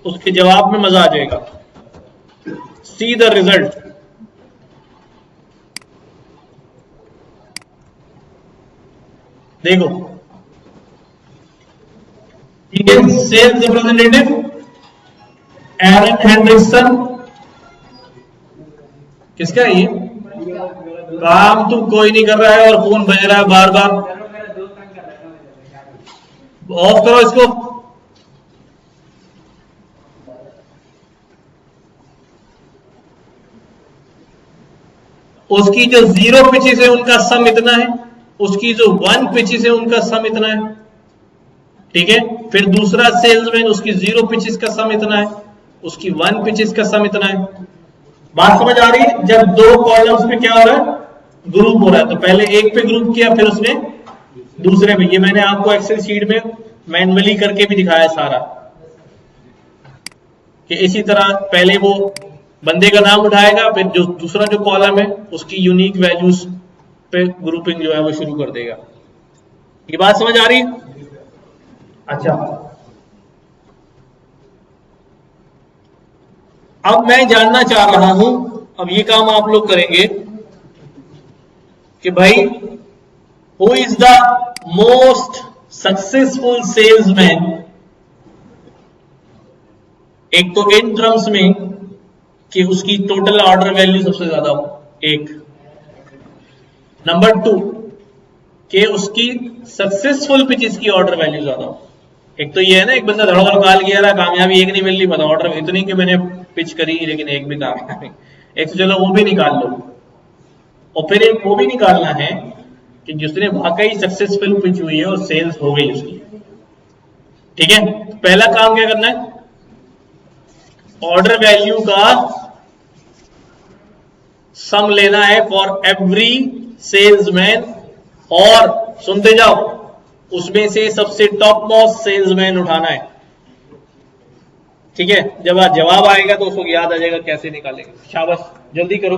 उसके जवाब में मजा आ जाएगा। सी द रिजल्ट, देखो, सेल्स रिप्रेजेंटेटिव एरन हेंड्रिक्सन, किसका है ये? काम तो कोई नहीं कर रहा है और फोन बज रहा है बार बार, ऑफ करो इसको। उसकी जो 0 पिचेस है उनका सम इतना है, उसकी जो 1 पिचेस है उनका सम इतना है, ठीक है। फिर दूसरा सेल्समैन, उसकी 0 पिचेस का सम इतना है, उसकी 1 पिचेस का सम इतना है। बात समझ आ रही है? जब दो कॉलम्स पे क्या हो रहा है, ग्रुप हो रहा है, तो पहले एक पे ग्रुप किया, फिर उसने दूसरे पे। ये मैंने आपको एक्सेल शीट में मैन्युअली करके भी दिखाया सारा, कि इसी तरह पहले वो बंदे का नाम उठाएगा, फिर जो दूसरा जो कॉलम है उसकी यूनिक वैल्यूज पे ग्रुपिंग जो है वो शुरू कर देगा। ये बात समझ आ रही है? अच्छा, अब मैं जानना चाह रहा हूं, अब ये काम आप लोग करेंगे कि भाई who is the most successful salesman, एक तो इन टर्म्स में कि उसकी टोटल ऑर्डर वैल्यू सबसे ज्यादा हो, एक। नंबर 2 कि उसकी सक्सेसफुल पिचेस की ऑर्डर वैल्यू ज्यादा हो। एक तो ये है ना, एक बंदा धड़ाधड़ काल किया रहा, कामयाबी एक नहीं मिल रही, मतलब ऑर्डर इतनी कि मैंने पिच करी लेकिन एक भी कामयाबी, एक तो चलो वो भी निकाल लो, और फिर एक वो भी निकालना है कि जिसने वाकई सक्सेसफुल पिच हुई है और सेल्स हो गई उसकी, ठीक है। तो पहला काम क्या करना है, ऑर्डर वैल्यू का सम लेना है फॉर एवरी सेल्समैन, और सुनते जाओ, उसमें से सबसे टॉप मोस्ट सेल्समैन उठाना है, ठीक है। जब जवाब आएगा तो उसको याद आ जाएगा कैसे निकालेंगे। शाबाश, जल्दी करो।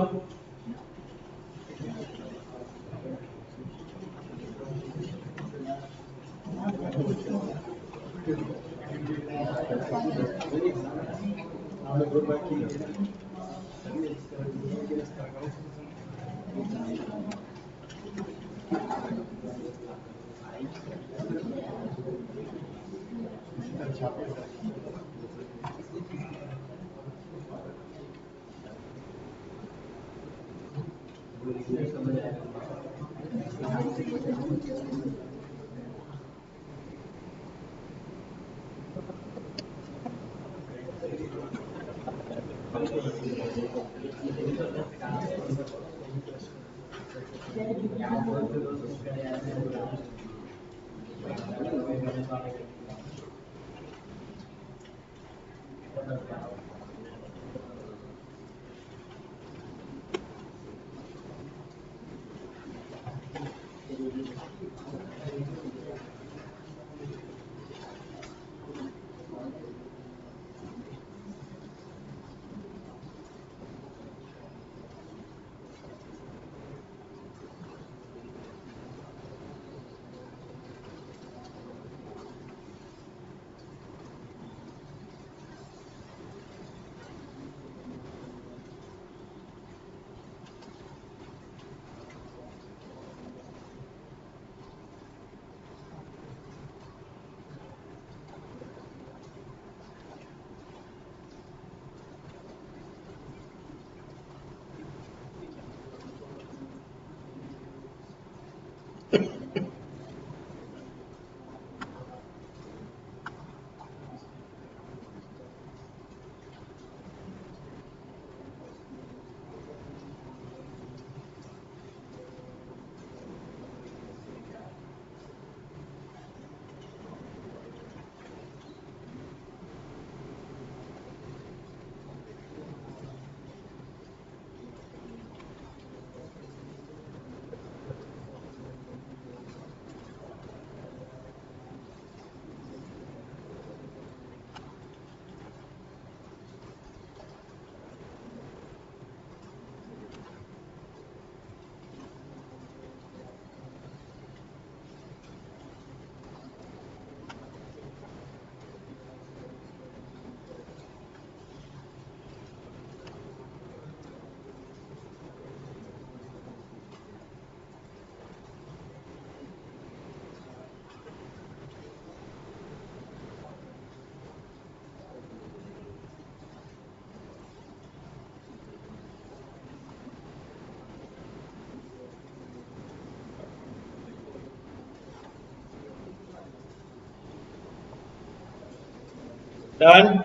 डन।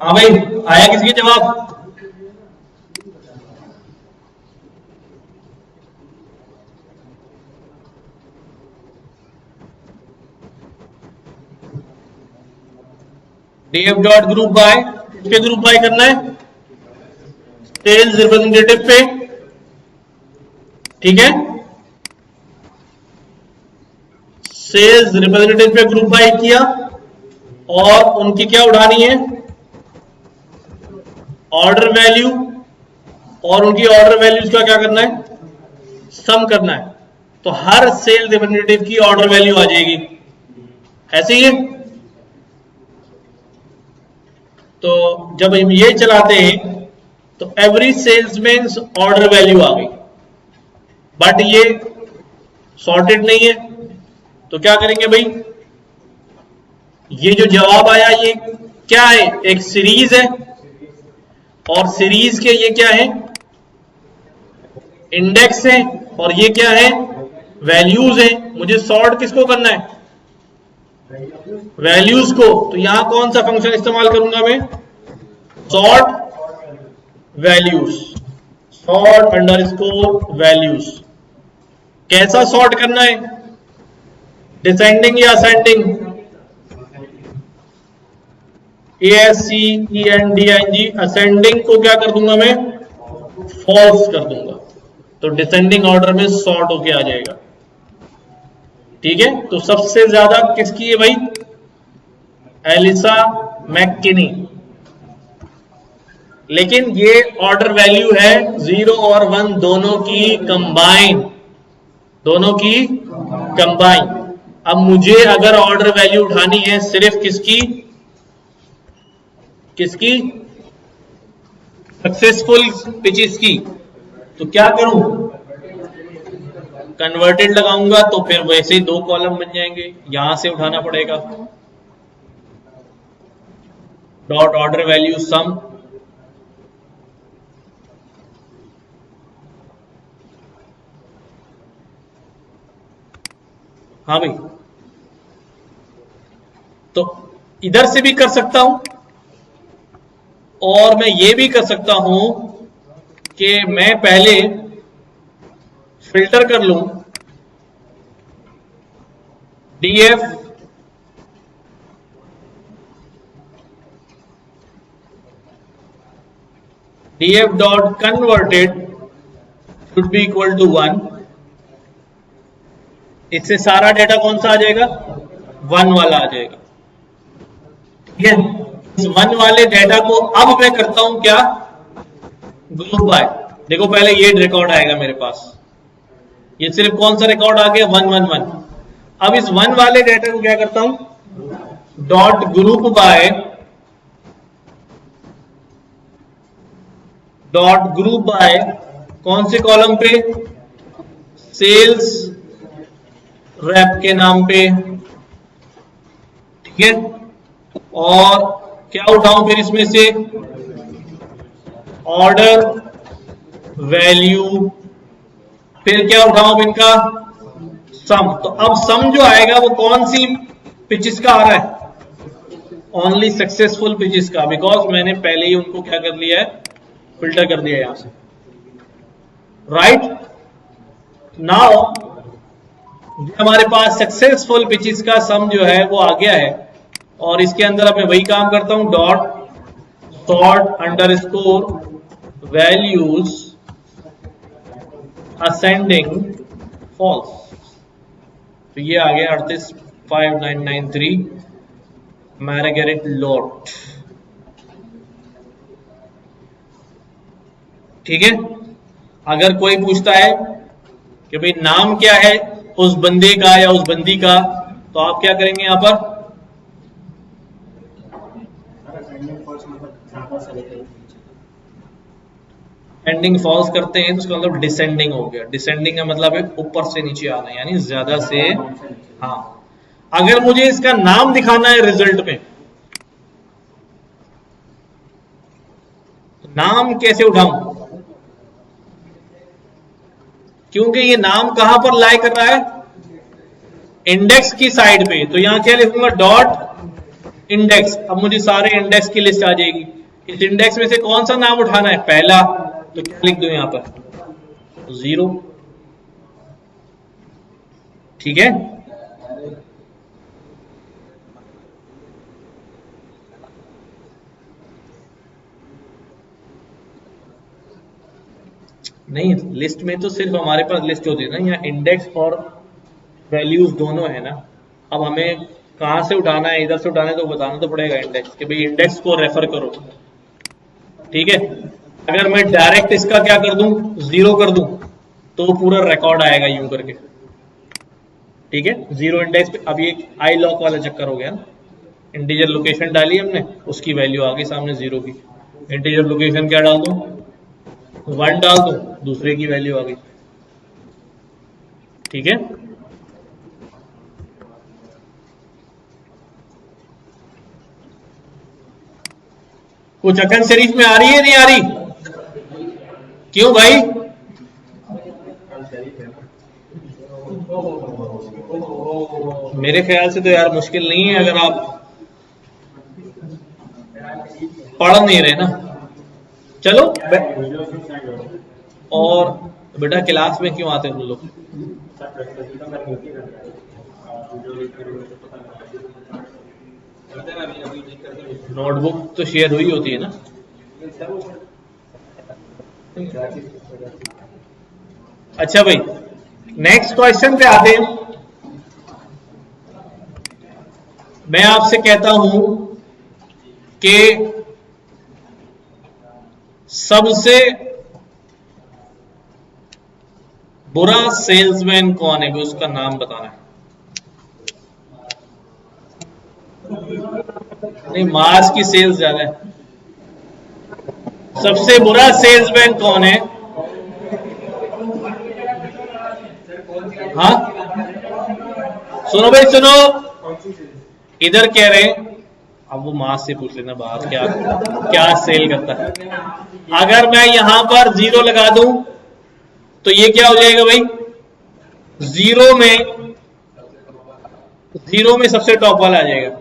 हाँ भाई, आया किसी के जवाब? डीएफ डॉट ग्रुप बाय, किसके ग्रुप बाय करना है? सेल्स रिप्रेजेंटेटिव पे, ठीक है। सेल्स रिप्रेजेंटेटिव पे ग्रुप बाय किया और उनकी क्या उठानी है? ऑर्डर वैल्यू, और उनकी ऑर्डर वैल्यूज का क्या करना है? सम करना है। तो हर सेल रिप्रेजेंटेटिव की ऑर्डर वैल्यू आ जाएगी, ऐसे ही है। तो जब हम ये चलाते हैं तो एवरी सेल्समैन ऑर्डर वैल्यू आ गई, बट ये सॉर्टेड नहीं है। तो क्या करेंगे भाई? ये जो जवाब आया ये क्या है? एक सीरीज है, और सीरीज के ये क्या है? इंडेक्स है, और ये क्या है? वैल्यूज है। मुझे सॉर्ट किसको करना है? वैल्यूज को। तो यहां कौन सा फंक्शन इस्तेमाल करूंगा मैं? Sort values, sort underscore values. कैसा सॉर्ट करना है? डिसेंडिंग या असेंडिंग? ASCENDING, असेंडिंग को क्या कर दूंगा मैं? फॉल्स कर दूंगा। तो डिसेंडिंग ऑर्डर में सॉर्ट होके आ जाएगा, ठीक है। तो सबसे ज्यादा किसकी है भाई? एलिसा मैककिनी। लेकिन ये ऑर्डर वैल्यू है 0 और 1 दोनों की कंबाइन, दोनों की कंबाइन। अब मुझे अगर ऑर्डर वैल्यू उठानी है सिर्फ किसकी? किसकी? सक्सेसफुल पिचेस की। तो क्या करूं? कन्वर्टेड लगाऊंगा, तो फिर वैसे ही 2 कॉलम बन जाएंगे, यहां से उठाना पड़ेगा। डॉट ऑर्डर वैल्यू सम, हाँ भाई। तो इधर से भी कर सकता हूं, और मैं ये भी कर सकता हूं कि मैं पहले फिल्टर कर लूं DF dot converted should be equal to 1। इससे सारा डेटा कौन सा आ जाएगा? 1 वाला आ जाएगा, ठीक है। इस 1 वाले डेटा को अब मैं करता हूं क्या? Group by. देखो पहले ये रिकॉर्ड आएगा मेरे पास, ये सिर्फ कौन सा रिकॉर्ड आ गया? 111। अब इस 1 वाले डेटा को क्या करता हूं? Dot group by, dot group by कौन से कॉलम पे? सेल्स रैप के नाम पे, ठीक है। और क्या उठाऊं फिर इसमें से? ऑर्डर वैल्यू, फिर क्या उठाऊं इनका? सम। तो अब सम जो आएगा वो कौन सी पिचेस का आ रहा है? ओनली सक्सेसफुल पिचेस का, बिकॉज मैंने पहले ही उनको क्या कर लिया है? फिल्टर कर दिया यहां से, राइट। नाउ हमारे पास सक्सेसफुल पिचेस का सम जो है वो आ गया है, और इसके अंदर अब मैं वही काम करता हूं, dot sort underscore values ascending false. तो ये आ गया 385993 मैरगेरिट लॉट, ठीक है। अगर कोई पूछता है कि भाई नाम क्या है उस बंदे का या उस बंदी का, तो आप क्या करेंगे यहां पर? एंडिंग फॉल्स करते हैं तो उसका मतलब डिसेंडिंग हो गया। डिसेंडिंग का मतलब है ऊपर से नीचे आना, यानी ज्यादा से, हाँ। अगर मुझे इसका नाम दिखाना है रिजल्ट में, तो नाम कैसे उठाऊं? क्योंकि ये नाम कहां पर लाई कर रहा है, इंडेक्स की साइड पे, तो यहां क्या लिखूंगा, डॉट इंडेक्स। अब मुझे सारे इंडेक्स की लिस्ट आ जाएगी। इस इंडेक्स में से कौन सा नाम उठाना है, पहला, तो क्या लिख दूं यहां पर, 0। ठीक है, नहीं, लिस्ट में तो सिर्फ हमारे पास लिस्ट होती है ना, यहाँ इंडेक्स और वैल्यूज दोनों है ना। अब हमें कहां से उठाना है, इधर से उठाना है तो बताना तो पड़ेगा इंडेक्स, कि भाई इंडेक्स को रेफर करो। ठीक है, अगर मैं डायरेक्ट इसका क्या कर दूं, 0 कर दूं, तो पूरा रिकॉर्ड आएगा यूं करके। ठीक है, 0 इंडेक्स पे। अब ये आई लॉक वाला चक्कर हो गया ना, इंटीजर लोकेशन डाली हमने, उसकी वैल्यू आ गई सामने 0 की। इंटीजर लोकेशन क्या डाल दूं, 1 डाल दूं, दूसरे की वैल्यू आ गई। ठीक है, कुछ अकन शरीफ में आ रही है, नहीं आ रही? क्यों भाई? मेरे ख्याल से तो यार मुश्किल नहीं है, अगर आप पढ़ नहीं रहे ना। चलो, और बेटा क्लास में क्यों आते हैं तुम लोग? नोटबुक तो शेयर हुई होती है ना। अच्छा भाई, नेक्स्ट क्वेश्चन पे आते हैं। मैं आपसे कहता हूं कि सबसे बुरा सेल्समैन कौन है, उसका नाम बताना है। नहीं, मार्च की सेल्स ज्यादा है। सबसे बुरा सेल्समैन कौन है? हाँ, सुनो भाई सुनो, इधर कह रहे हैं, अब वो मार्च से पूछ लेना बात, क्या क्या सेल करता है। अगर मैं यहां पर 0 लगा दूं तो ये क्या हो जाएगा भाई, 0 में सबसे टॉप वाला आ जाएगा।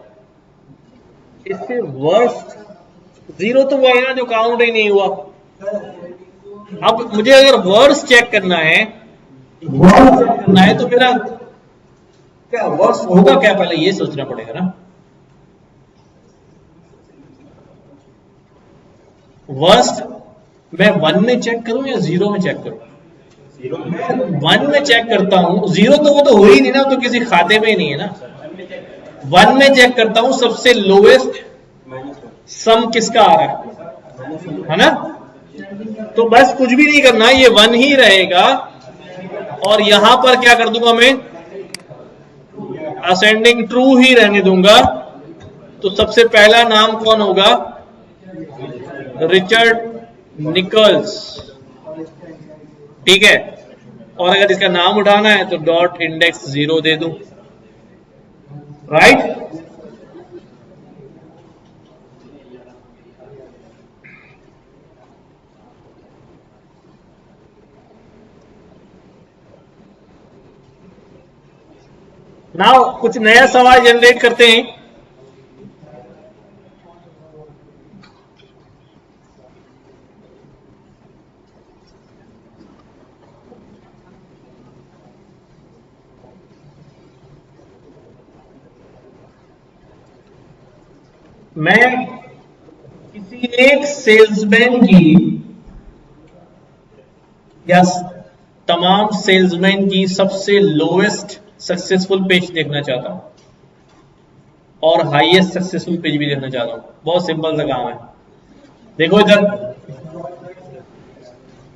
इससे वर्स्ट 0 तो वो है ना जो काउंट ही नहीं हुआ। अब मुझे अगर वर्स्ट चेक करना है, तो मेरा क्या वर्स्ट होगा, क्या पहले ये सोचना पड़ेगा ना। वर्स्ट मैं 1 में चेक करूं या 0 में चेक करूं? 1 में चेक करता हूं। 0 तो वो तो हो ही नहीं ना, तो किसी खाते में ही नहीं है ना। 1 में चेक करता हूं, सबसे लोएस्ट सम किसका आ रहा है ना। तो बस कुछ भी नहीं करना, ये 1 ही रहेगा। और यहां पर क्या कर दूंगा मैं, असेंडिंग ट्रू ही रहने दूंगा। तो सबसे पहला नाम कौन होगा, रिचर्ड निकल्स। ठीक है, और अगर इसका नाम उठाना है तो डॉट इंडेक्स 0 दे दूं। राइट, नाउ कुछ नया सवाल जनरेट करते हैं। मैं किसी एक सेल्समैन की या तमाम सेल्समैन की सबसे लोएस्ट सक्सेसफुल पेज देखना चाहता हूं और हाईएस्ट सक्सेसफुल पेज भी देखना चाहता हूं। बहुत सिंपल सा काम है। देखो इधर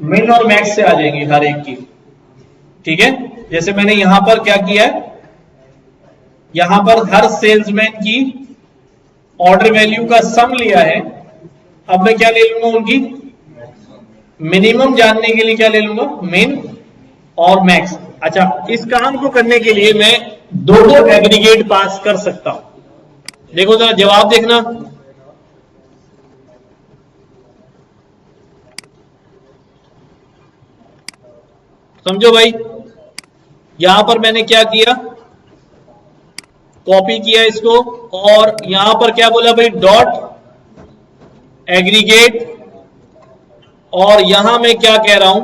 मिन और मैक्स से आ जाएंगी हर एक की। ठीक है, जैसे मैंने यहां पर क्या किया है, यहां पर हर सेल्समैन की ऑर्डर वैल्यू का सम लिया है। अब मैं क्या ले लूंगा, उनकी मिनिमम जानने के लिए क्या ले लूंगा, मिन और मैक्स। अच्छा, इस काम को करने के लिए मैं दो एग्रीगेट पास कर सकता हूं। देखो जरा जवाब देखना, समझो भाई। यहां पर मैंने क्या किया, कॉपी किया इसको, और यहां पर क्या बोला भाई, डॉट एग्रीगेट। और यहां मैं क्या कह रहा हूं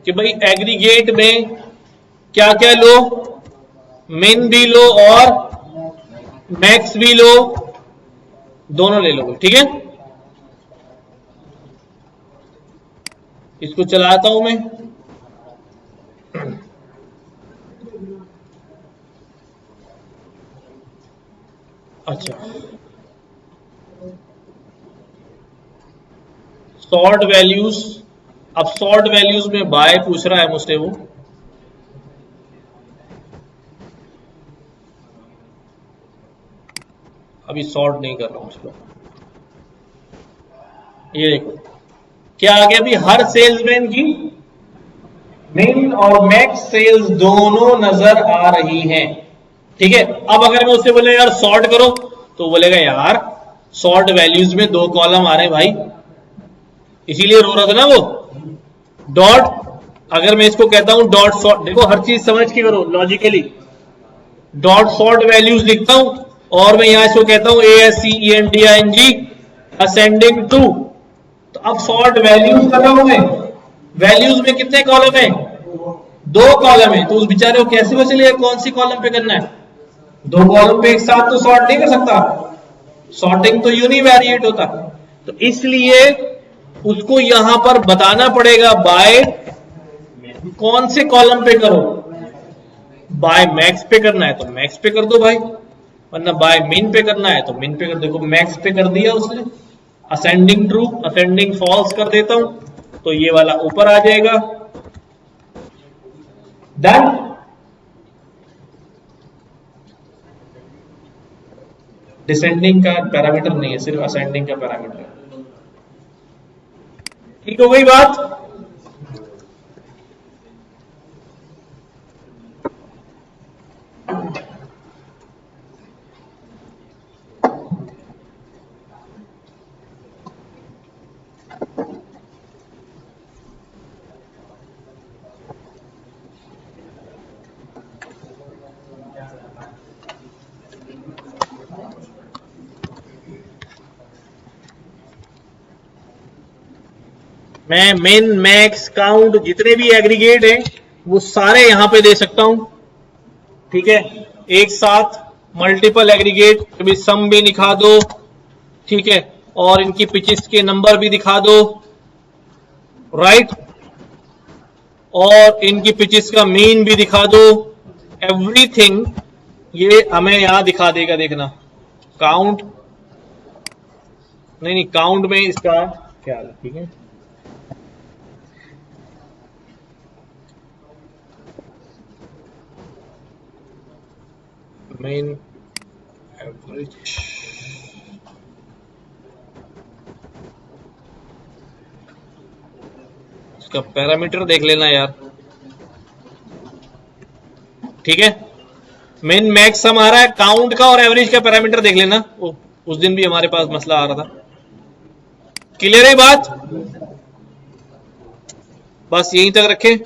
कि भाई एग्रीगेट में क्या क्या लो, मिन भी लो और मैक्स भी लो, दोनों ले लो, ठीक है। इसको चलाता हूं मैं। अच्छा, सॉर्ट वैल्यूज, अब सॉर्ट वैल्यूज में बाय पूछ रहा है मुझसे वो। अभी सॉर्ट नहीं कर रहा हूं उसको। ये देखो क्या आ गया, अभी हर सेल्समैन की मिन और मैक्स सेल्स दोनों नजर आ रही हैं, ठीक है। अब अगर मैं उससे बोले यार सॉर्ट करो, तो बोलेगा यार सॉर्ट वैल्यूज में दो कॉलम आ रहे हैं भाई, इसीलिए रो रहा था ना वो। डॉट, अगर मैं इसको कहता हूं डॉट सॉर्ट, देखो हर चीज समझ के करो लॉजिकली। डॉट सॉर्ट वैल्यूज लिखता हूं और मैं यहां इसको कहता हूं ASCENDING असेंडिंग टू। तो अब सॉर्ट वैल्यूज कर रहा हूं मैं, वैल्यूज में कितने कॉलम है, दो कॉलम है। तो उस बेचारे को कैसे पता चलेगा कौन सी कॉलम पे करना है, दो कॉलम पे एक साथ तो सॉर्ट नहीं कर सकता, सॉर्टिंग तो यूनिवेरिएट होता। तो इसलिए उसको यहां पर बताना पड़ेगा बाय कौन से कॉलम पे करो, बाय मैक्स पे करना है तो मैक्स पे कर दो भाई, वरना बाय मिन पे करना है तो मिन पे कर दो। देखो मैक्स पे कर दिया उसने, असेंडिंग ट्रू, असेंडिंग फॉल्स कर देता हूं तो ये वाला ऊपर आ जाएगा। डन। डिसेंडिंग का पैरामीटर नहीं है, सिर्फ असेंडिंग का पैरामीटर है। ठीक हो गई बात। मैं मिन मैक्स काउंट जितने भी एग्रीगेट हैं वो सारे यहां पे दे सकता हूं, ठीक है। एक साथ मल्टीपल एग्रीगेट, कभी सम भी दिखा दो, ठीक है, और इनकी पिचेस के नंबर भी दिखा दो, राइट, और इनकी पिचेस का मीन भी दिखा दो, एवरीथिंग ये हमें यहां दिखा देगा। देखना काउंट नहीं, काउंट में इसका ख्याल है, ठीक है। मेन एवरेज, इसका पैरामीटर देख लेना यार, ठीक है। मेन मैक्स हम आ रहा है, काउंट का और एवरेज का पैरामीटर देख लेना। उस दिन भी हमारे पास मसला आ रहा था। क्लियर है बात, बस यहीं तक रखें।